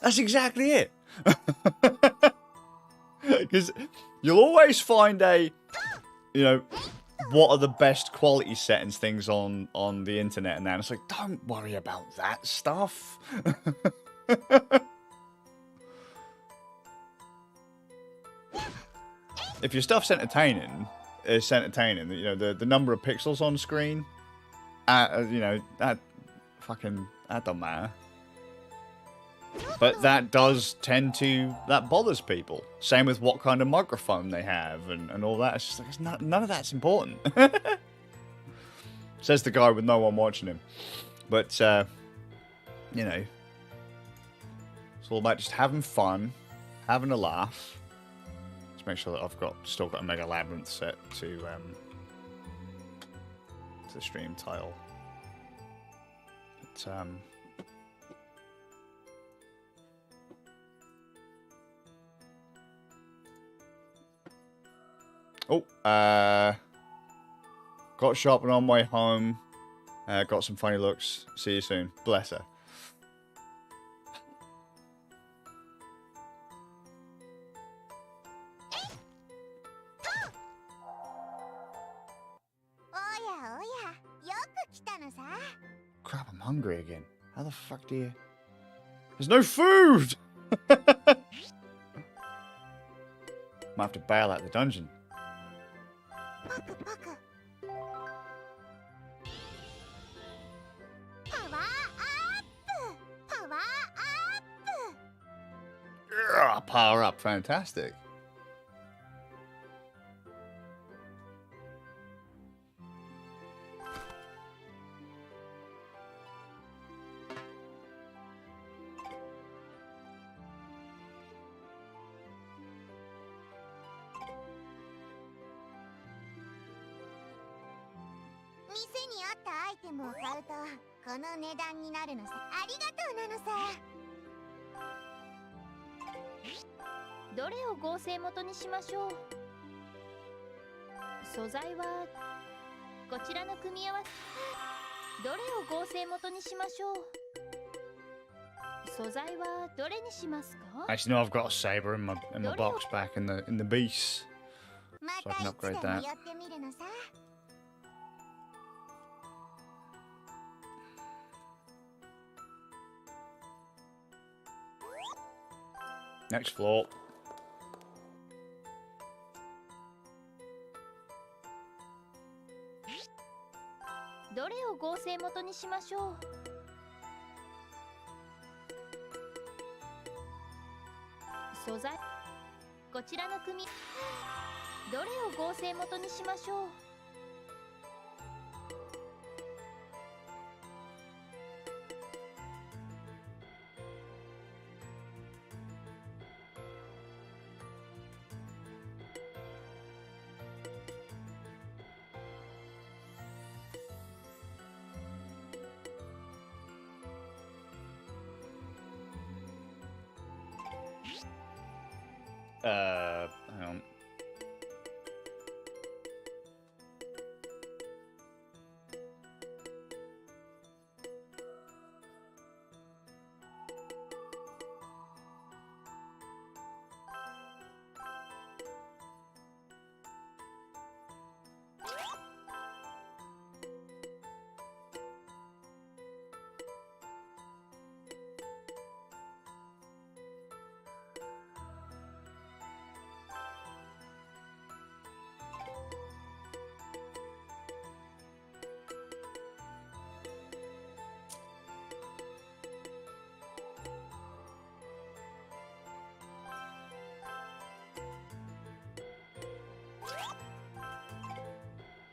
That's exactly it. Because you'll always find what are the best quality settings things on the internet and that. It's like, don't worry about that stuff. If your stuff's entertaining, it's entertaining. The number of pixels on screen, that don't matter. But that bothers people. Same with what kind of microphone they have and all that. It's just like, none of that's important. Says the guy with no one watching him. But, it's all about just having fun, having a laugh. Let's make sure that I've still got a Mega Labyrinth set to the stream title. But, got shopping on my way home. Got some funny looks. See you soon. Bless her. Crap, I'm hungry again. How the fuck do you... There's no food! Might have to bail out the dungeon. Power up, fantastic. Actually, no, I've got a saber in my box back in the beast, so I can upgrade that. Next floor. Hang on.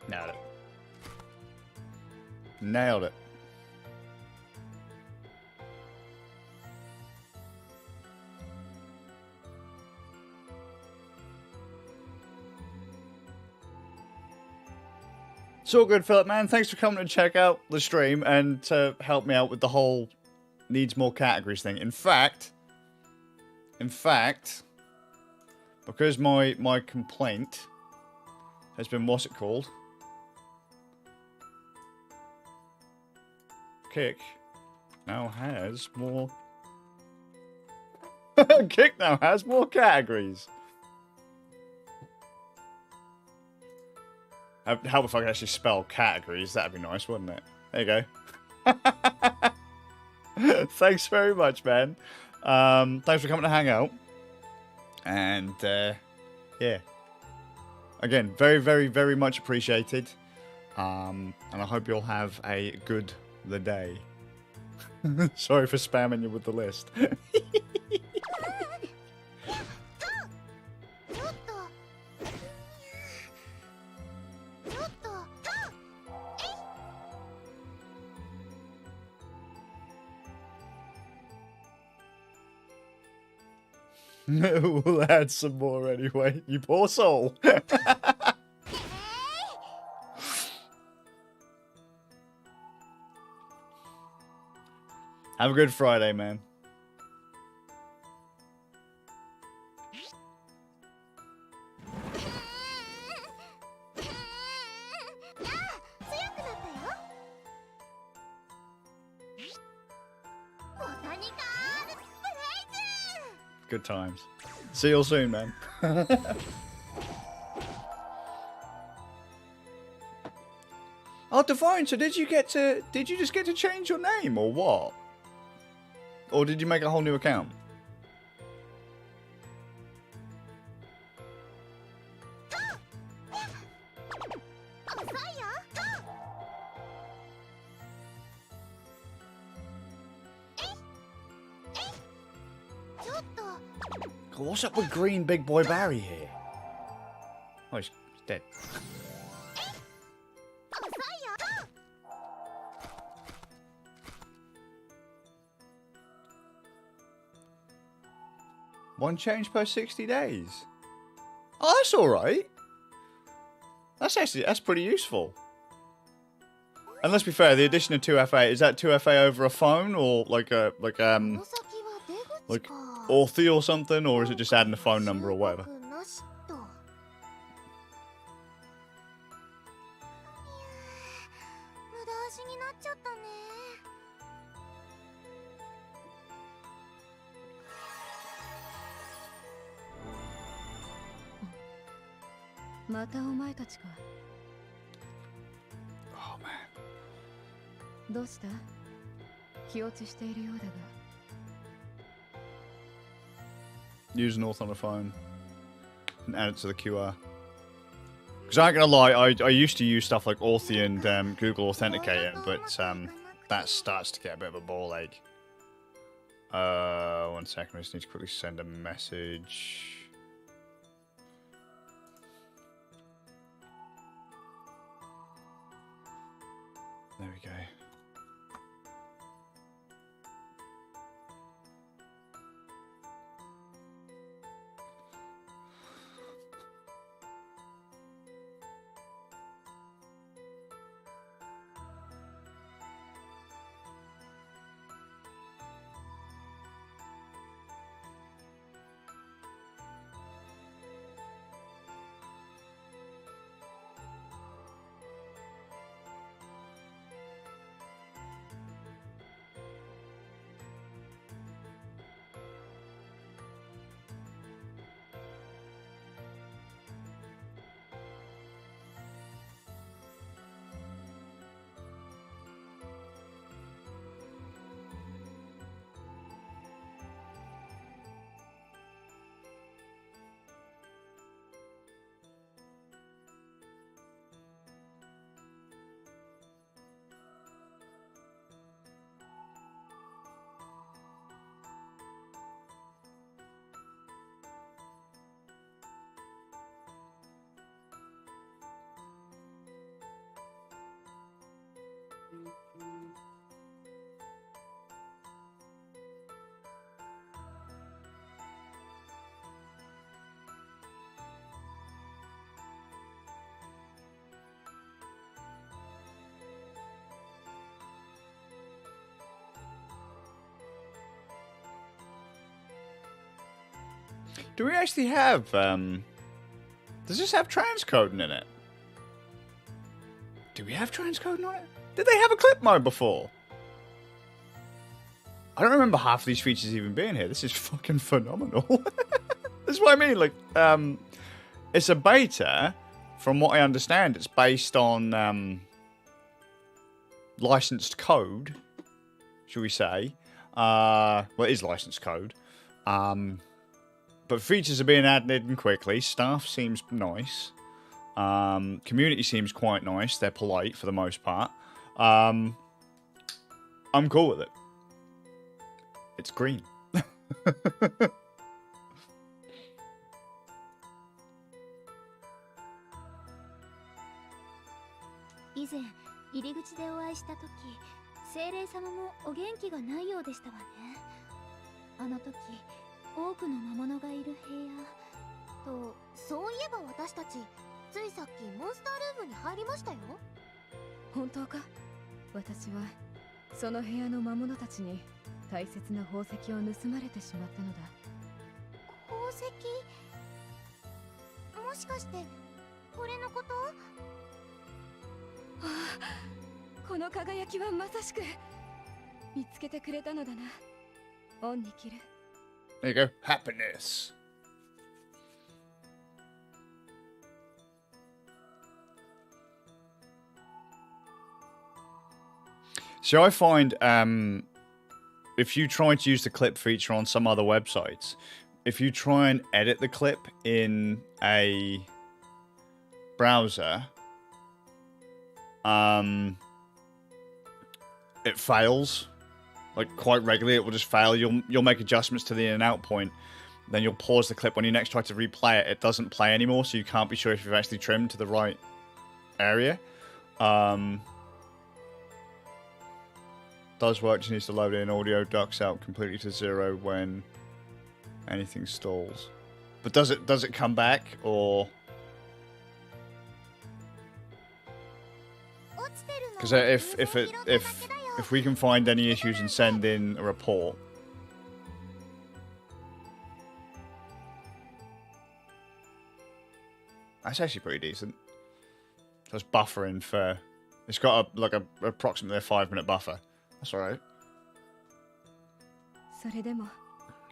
Nailed it. Nailed it. It's all good, Philip, man. Thanks for coming to check out the stream and to help me out with the whole needs more categories thing. In fact, because my complaint has been, what's it called? Kick now has more. Kick now has more categories. How if I could actually spell categories? That'd be nice, wouldn't it? There you go. Thanks very much, man. Thanks for coming to hang out. And yeah, again, very, very, very much appreciated. And I hope you'll have a good day. Sorry for spamming you with the list. We'll add some more anyway, you poor soul. Have a good Friday, man. Good times. See you all soon, man. Oh, Divine, so did you just get to change your name or what? Or did you make a whole new account? What's up with Green Big Boy Barry here? Oh, he's dead. One change per 60 days. Oh, that's alright. That's pretty useful. And let's be fair, the addition of 2FA, is that 2FA over a phone or like Authy or something, or is it just adding a phone number or whatever? Oh man. どうした?気落ちしているようだが。 Use North on a phone and add it to the QR. Because I ain't gonna lie, I used to use stuff like Authy and Google Authenticator, but that starts to get a bit of a ball ache. 1 second, I just need to quickly send a message. There we go. Do we actually have, does this have transcoding in it? Do we have transcoding on it? Did they have a clip mode before? I don't remember half of these features even being here. This is fucking phenomenal. That's what I mean. Like, it's a beta. From what I understand, it's based on licensed code, shall we say. Well, it is licensed code. But features are being added in quickly. Staff seems nice. Community seems quite nice. They're polite for the most part. I'm cool with it. It's green. 以前入り口でお会いした時、精霊様もお元気がないようでしたわね。あの時、多くの魔物がいる部屋と、そういえば私たちついさっきモンスタールームに入りましたよ。本当か？私はその部屋の魔物たちに大切な宝石を盗まれてしまったのだ。宝石？もしかしてこれのこと？ああ、この輝きはまさしく見つけてくれたのだな。オンに切る。There you go. Happiness. So I find if you try to use the clip feature on some other websites, if you try and edit the clip in a browser, it fails. Like quite regularly, it will just fail. You'll make adjustments to the in and out point. Then you'll pause the clip. When you next try to replay it, it doesn't play anymore, so you can't be sure if you've actually trimmed to the right area. Does work, just needs to load in. Audio ducks out completely to 0 when anything stalls. But does it come back, or? Because if we can find any issues and send in a report. That's actually pretty decent. Just buffering for, it's got approximately a 5-minute buffer. That's alright. それでも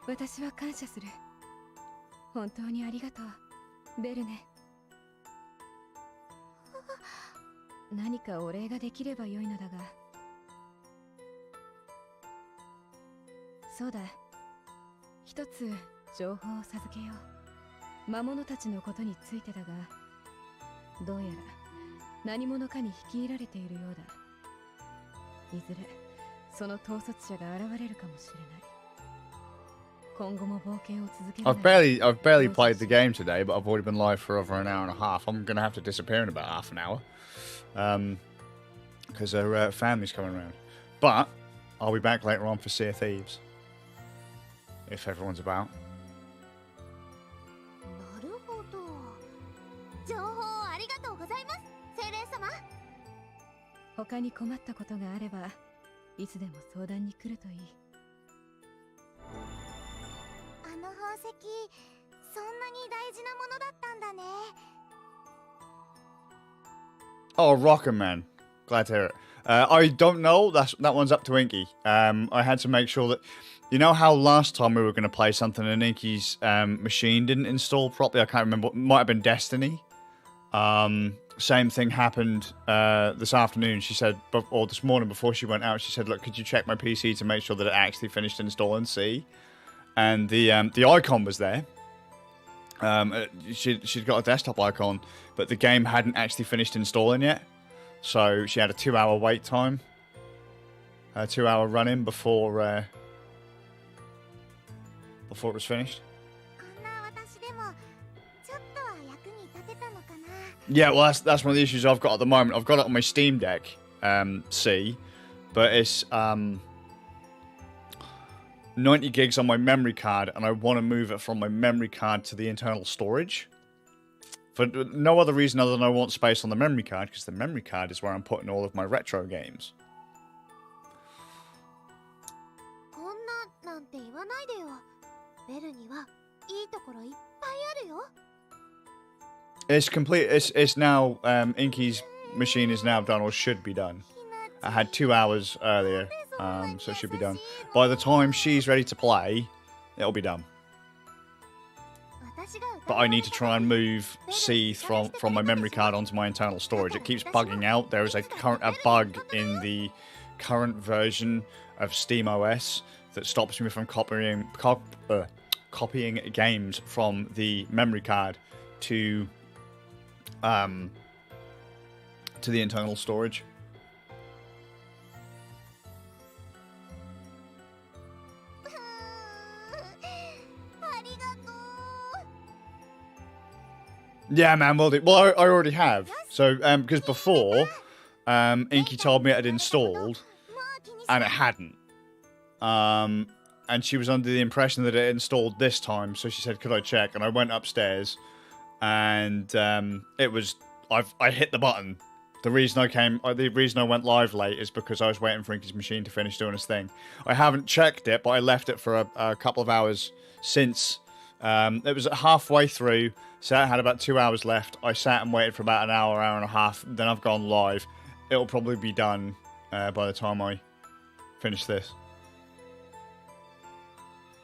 私は感謝する。本当にありがとう、ベルネ。何かお礼ができればよいのだが。そうだ。一つ情報を授けよう。魔物たちのことについてだが、どうやら何者かに率いられているようだ。いずれその統率者が現れるかもしれない。今後も冒険を続ける。I've barely played the game today, but I've already been live for over an hour and a half. I'm gonna have to disappear in about half an hour, because her family's coming around. But I'll be back later on for Sea of Thieves, if everyone's about. なるほど。情報ありがとうございます、精霊様。他に困ったことがあれば、いつでも相談に来るといい。あの宝石、そんなに大事なものだったんだね。Oh, Rocker Man. Glad to hear it. I don't know. That one's up to Inky. I had to make sure that, you know how last time we were going to play something and Inky's machine didn't install properly? I can't remember. It might have been Destiny. Same thing happened this afternoon. She said, or this morning before she went out, she said, "Look, could you check my PC to make sure that it actually finished installing C?" And the icon was there. She'd got a desktop icon, but the game hadn't actually finished installing yet. So she had a 2-hour wait time, a 2-hour run-in before it was finished. Yeah, well, that's one of the issues I've got at the moment. I've got it on my Steam Deck, C, but it's 90 gigs on my memory card, and I want to move it from my memory card to the internal storage. For no other reason other than I want space on the memory card, because the memory card is where I'm putting all of my retro games. こんななんて言わないでよ。ベルにはいいところいっぱいあるよ。 It's complete. It's now. Inky's machine is now done, or should be done. I had 2 hours earlier, so it should be done. By the time she's ready to play, it'll be done. But I need to try and move C from my memory card onto my internal storage. It keeps bugging out. There is a bug in the current version of SteamOS that stops me from copying games from the memory card to the internal storage. Yeah, man, will do. Well, I already have. So, because before, Inky told me it had installed, and it hadn't. And she was under the impression that it installed this time, so she said, could I check? And I went upstairs, and it was... I hit the button. The reason I went live late is because I was waiting for Inky's machine to finish doing its thing. I haven't checked it, but I left it for a couple of hours since... it was halfway through, so I had about 2 hours left. I sat and waited for about an hour, hour and a half. Then I've gone live. It'll probably be done by the time I finish this.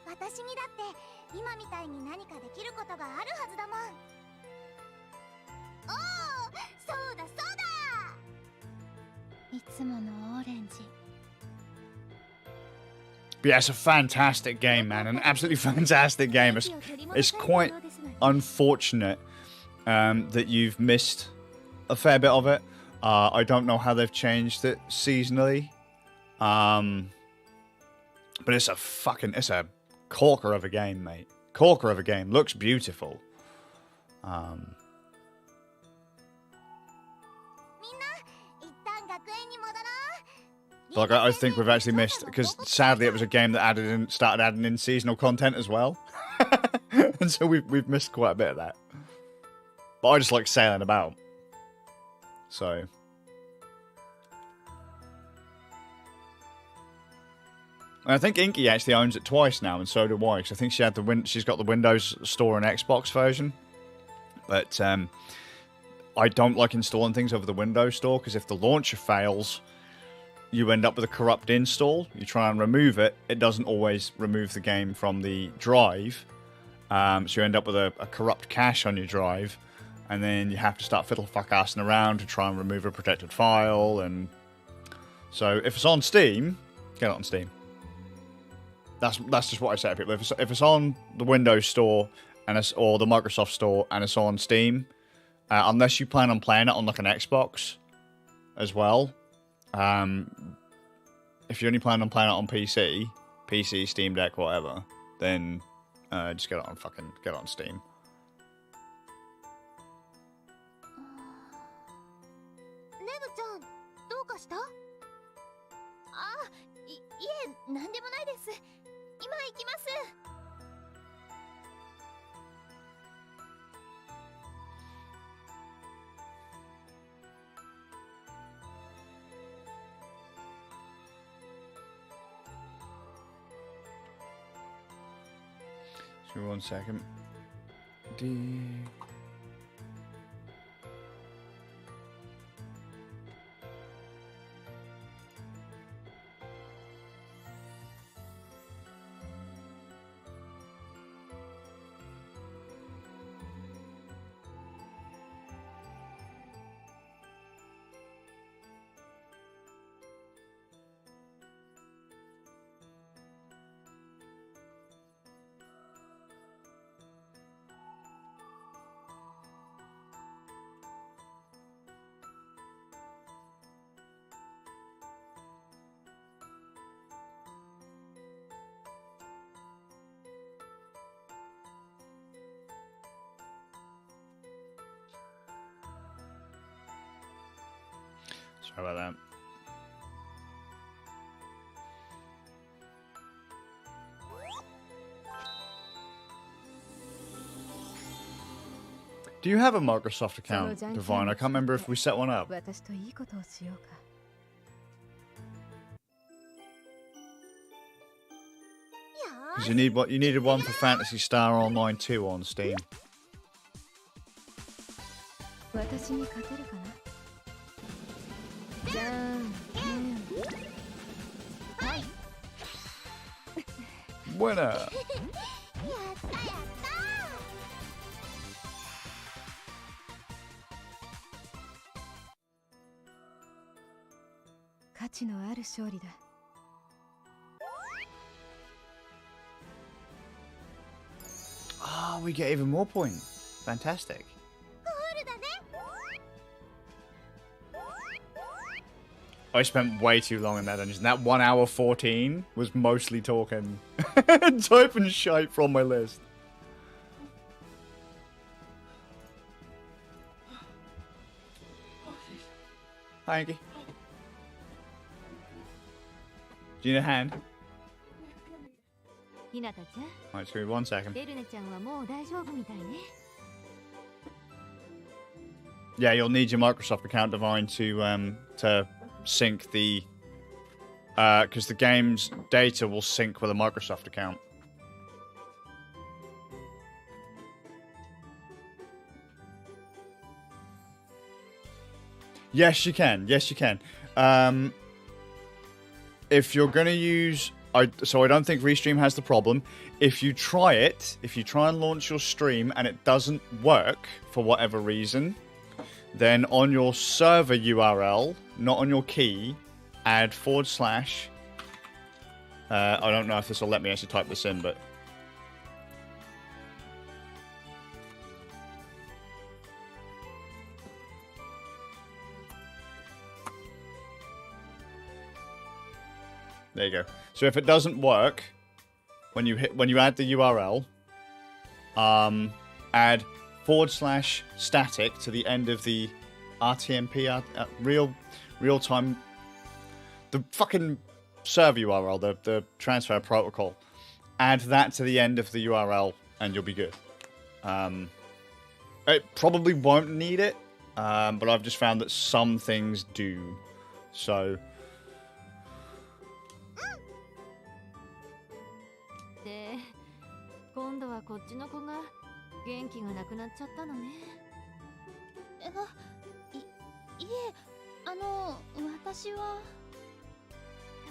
私にだって今みたいに何かできることがあるはずだもん。おお、そうだそうだ。いつものオレンジ。 But yeah, it's a fantastic game, man. An absolutely fantastic game. It's quite unfortunate that you've missed a fair bit of it. I don't know how they've changed it seasonally. But it's a corker of a game, mate. Corker of a game. Looks beautiful. Like, I think we've actually missed, because sadly it was a game that started adding in seasonal content as well. And so we've missed quite a bit of that. But I just like sailing about. So. And I think Inky actually owns it twice now, and so do I, because I think she's got the Windows Store and Xbox version. But I don't like installing things over the Windows Store, because if the launcher fails, you end up with a corrupt install. You try and remove it, it doesn't always remove the game from the drive. So you end up with a corrupt cache on your drive, and then you have to start fiddle-fuck-assing around to try and remove a protected file. And so if it's on Steam, get it on Steam. That's just what I say to people. If it's on the Windows Store or the Microsoft Store and it's on Steam, unless you plan on playing it on like an Xbox as well. If you only plan on playing it on PC, Steam Deck, whatever, then just get it on Steam. ネブちゃん、どうかした？あ、いえ、なんでもないです。今行きます。 Give me 1 second. Sorry about that. Do you have a Microsoft account, Divine? I can't remember if we set one up. 私といいことをしようか。よ Because you need what you needed one for Phantasy Star Online 2 on Steam. 私に勝てるかな。じゃんけん。はい。Winner. やったやった。価値のある勝利だ。Oh, we get even more points. Fantastic. I spent way too long in that dungeon. That 1 hour 14 was mostly talking. Typing shite from my list. Hi, Anki. Do you need a hand? ひなたちゃん、 Alright, screw 1 second. ベルネちゃんはもう大丈夫みたいね。 Yeah, you'll need your Microsoft account, Divine, to sync the because the game's data will sync with a Microsoft account. Yes, you can. Yes, you can. If you're going to use... So I don't think Restream has the problem. If you try it, if you try and launch your stream and it doesn't work for whatever reason, then on your server URL, not on your key, add /... I don't know if this will let me actually type this in, but... There you go. So if it doesn't work, when you add the URL, add / static to the end of the RTMP, real time, the fucking server URL, the transfer protocol. Add that to the end of the URL, and you'll be good. It probably won't need it, but I've just found that some things do. So. で、今度はこっちの子が元気がなくなっちゃったのね。いえ、私は。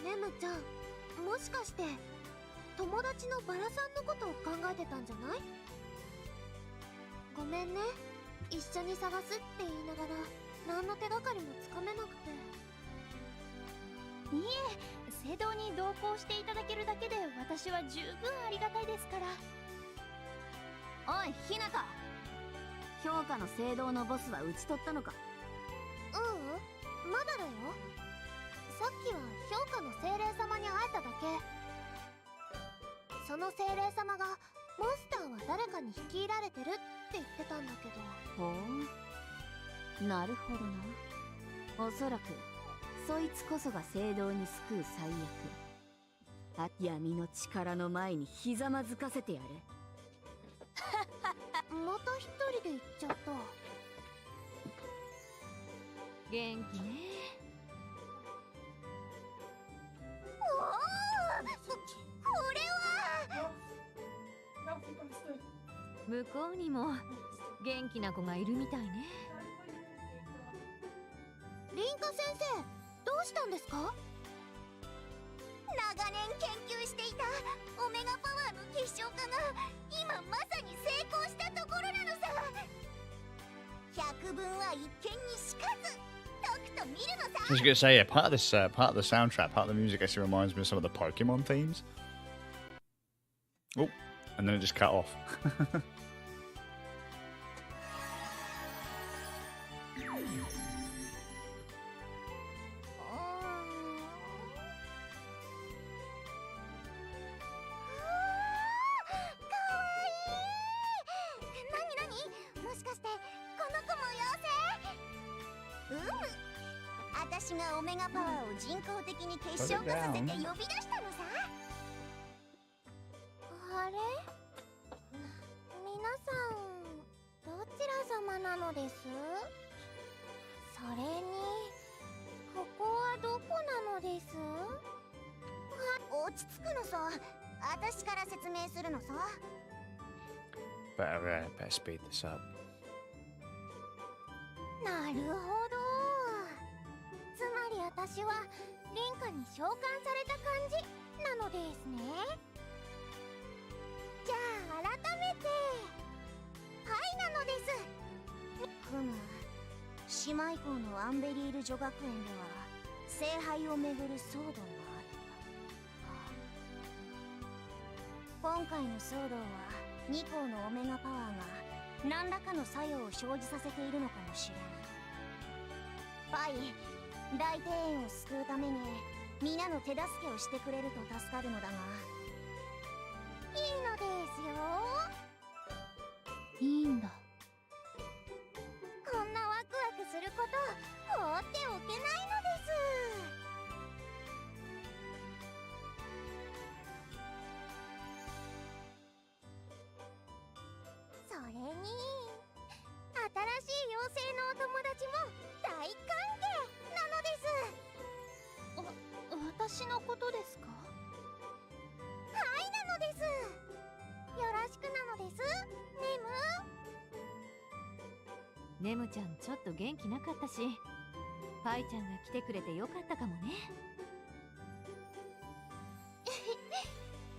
レムちゃん、もしかして友達のバラさんのことを考えてたんじゃない？ごめんね、一緒に探すって言いながら何の手がかりもつかめなくて。いえ、聖堂に同行していただけるだけで私は十分ありがたいですから。おい、ひなた、評価の聖堂のボスは討ち取ったのか？ううん、まだだよ。さっきは評価の精霊様に会えただけ。その精霊様がモンスターは誰かに率いられてるって言ってたんだけど。ほう、なるほどな。おそらくそいつこそが聖堂に救う最悪。闇の力の前にひざまずかせてやれ。また一人で行っちゃった。元気ね。おお、これは。向こうにも元気な子がいるみたいね。リンカ先生、どうしたんですか？長年研究していたオメガパワーの結晶化が今まさに成功したところなのさ。百聞は一見にしかず。とくと見るのさ。I was going to say, yeah, part of the soundtrack, part of the music actually reminds me of some of the Pokemon themes. Oh, and then it just cut off. 私から説明するのさ。 Better speed this up. なるほど。つまり私は凛花に召喚された感じなのですね。じゃあ改めてはいなのです。ふむ、姉妹校のアンベリール女学園では聖杯をめぐる騒動があった。今回の騒動は2校のオメガパワーが何らかの作用を生じさせているのかもしれん。パイ、大庭園を救うために皆の手助けをしてくれると助かるのだが。いいのですよ。いいんだ。こんなワクワクすること放っておけないのです。それに新しい妖精のお友達も大歓迎なのです。私のことですか？はいなのです。よろしくなのです、ネムちゃんちょっと元気なかったし、パイちゃんが来てくれてよかったかもね。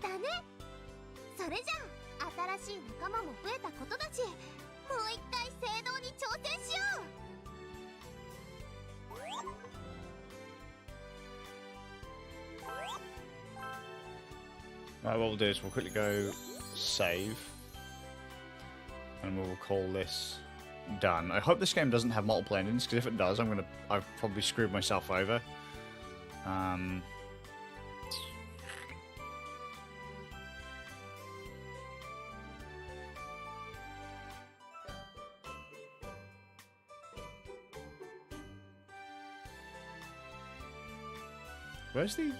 だね。それじゃあ新しい仲間も増えたことだし、もう一回聖堂に挑戦しよう。Right, what we'll do is we'll quickly go save, and we'll call this done. I hope this game doesn't have multiple endings, because if it does, I've probably screwed myself over. Where's the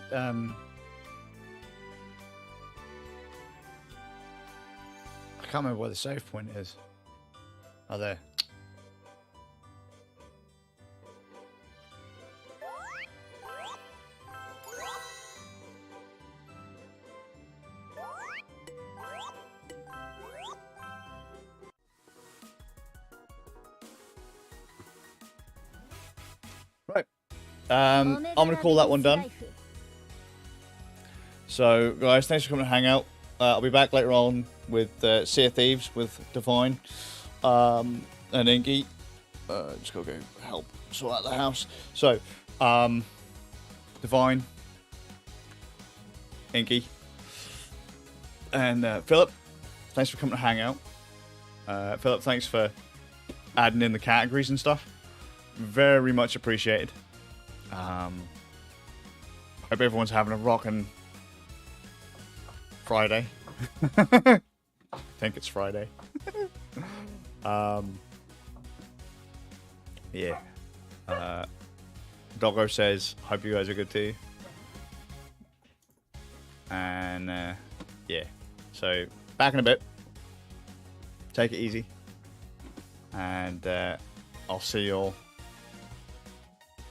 I can't remember where the save point is. Oh, there. Right. I'm going to call that one done. So, guys, thanks for coming to hang out. I'll be back later on with Sea of Thieves with Divine and Inky. Just gotta go help sort out the house. So, Divine, Inky, and Philip, thanks for coming to hang out. Philip, thanks for adding in the categories and stuff. Very much appreciated. Hope everyone's having a rockin' Friday. I think it's Friday. Yeah. Doggo says, hope you guys are good too. And yeah. So back in a bit. Take it easy. And I'll see you all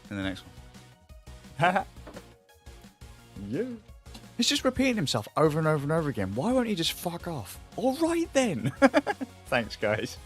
in the next one. Yeah. He's just repeating himself over and over and over again. Why won't he just fuck off? All right then. Thanks, guys.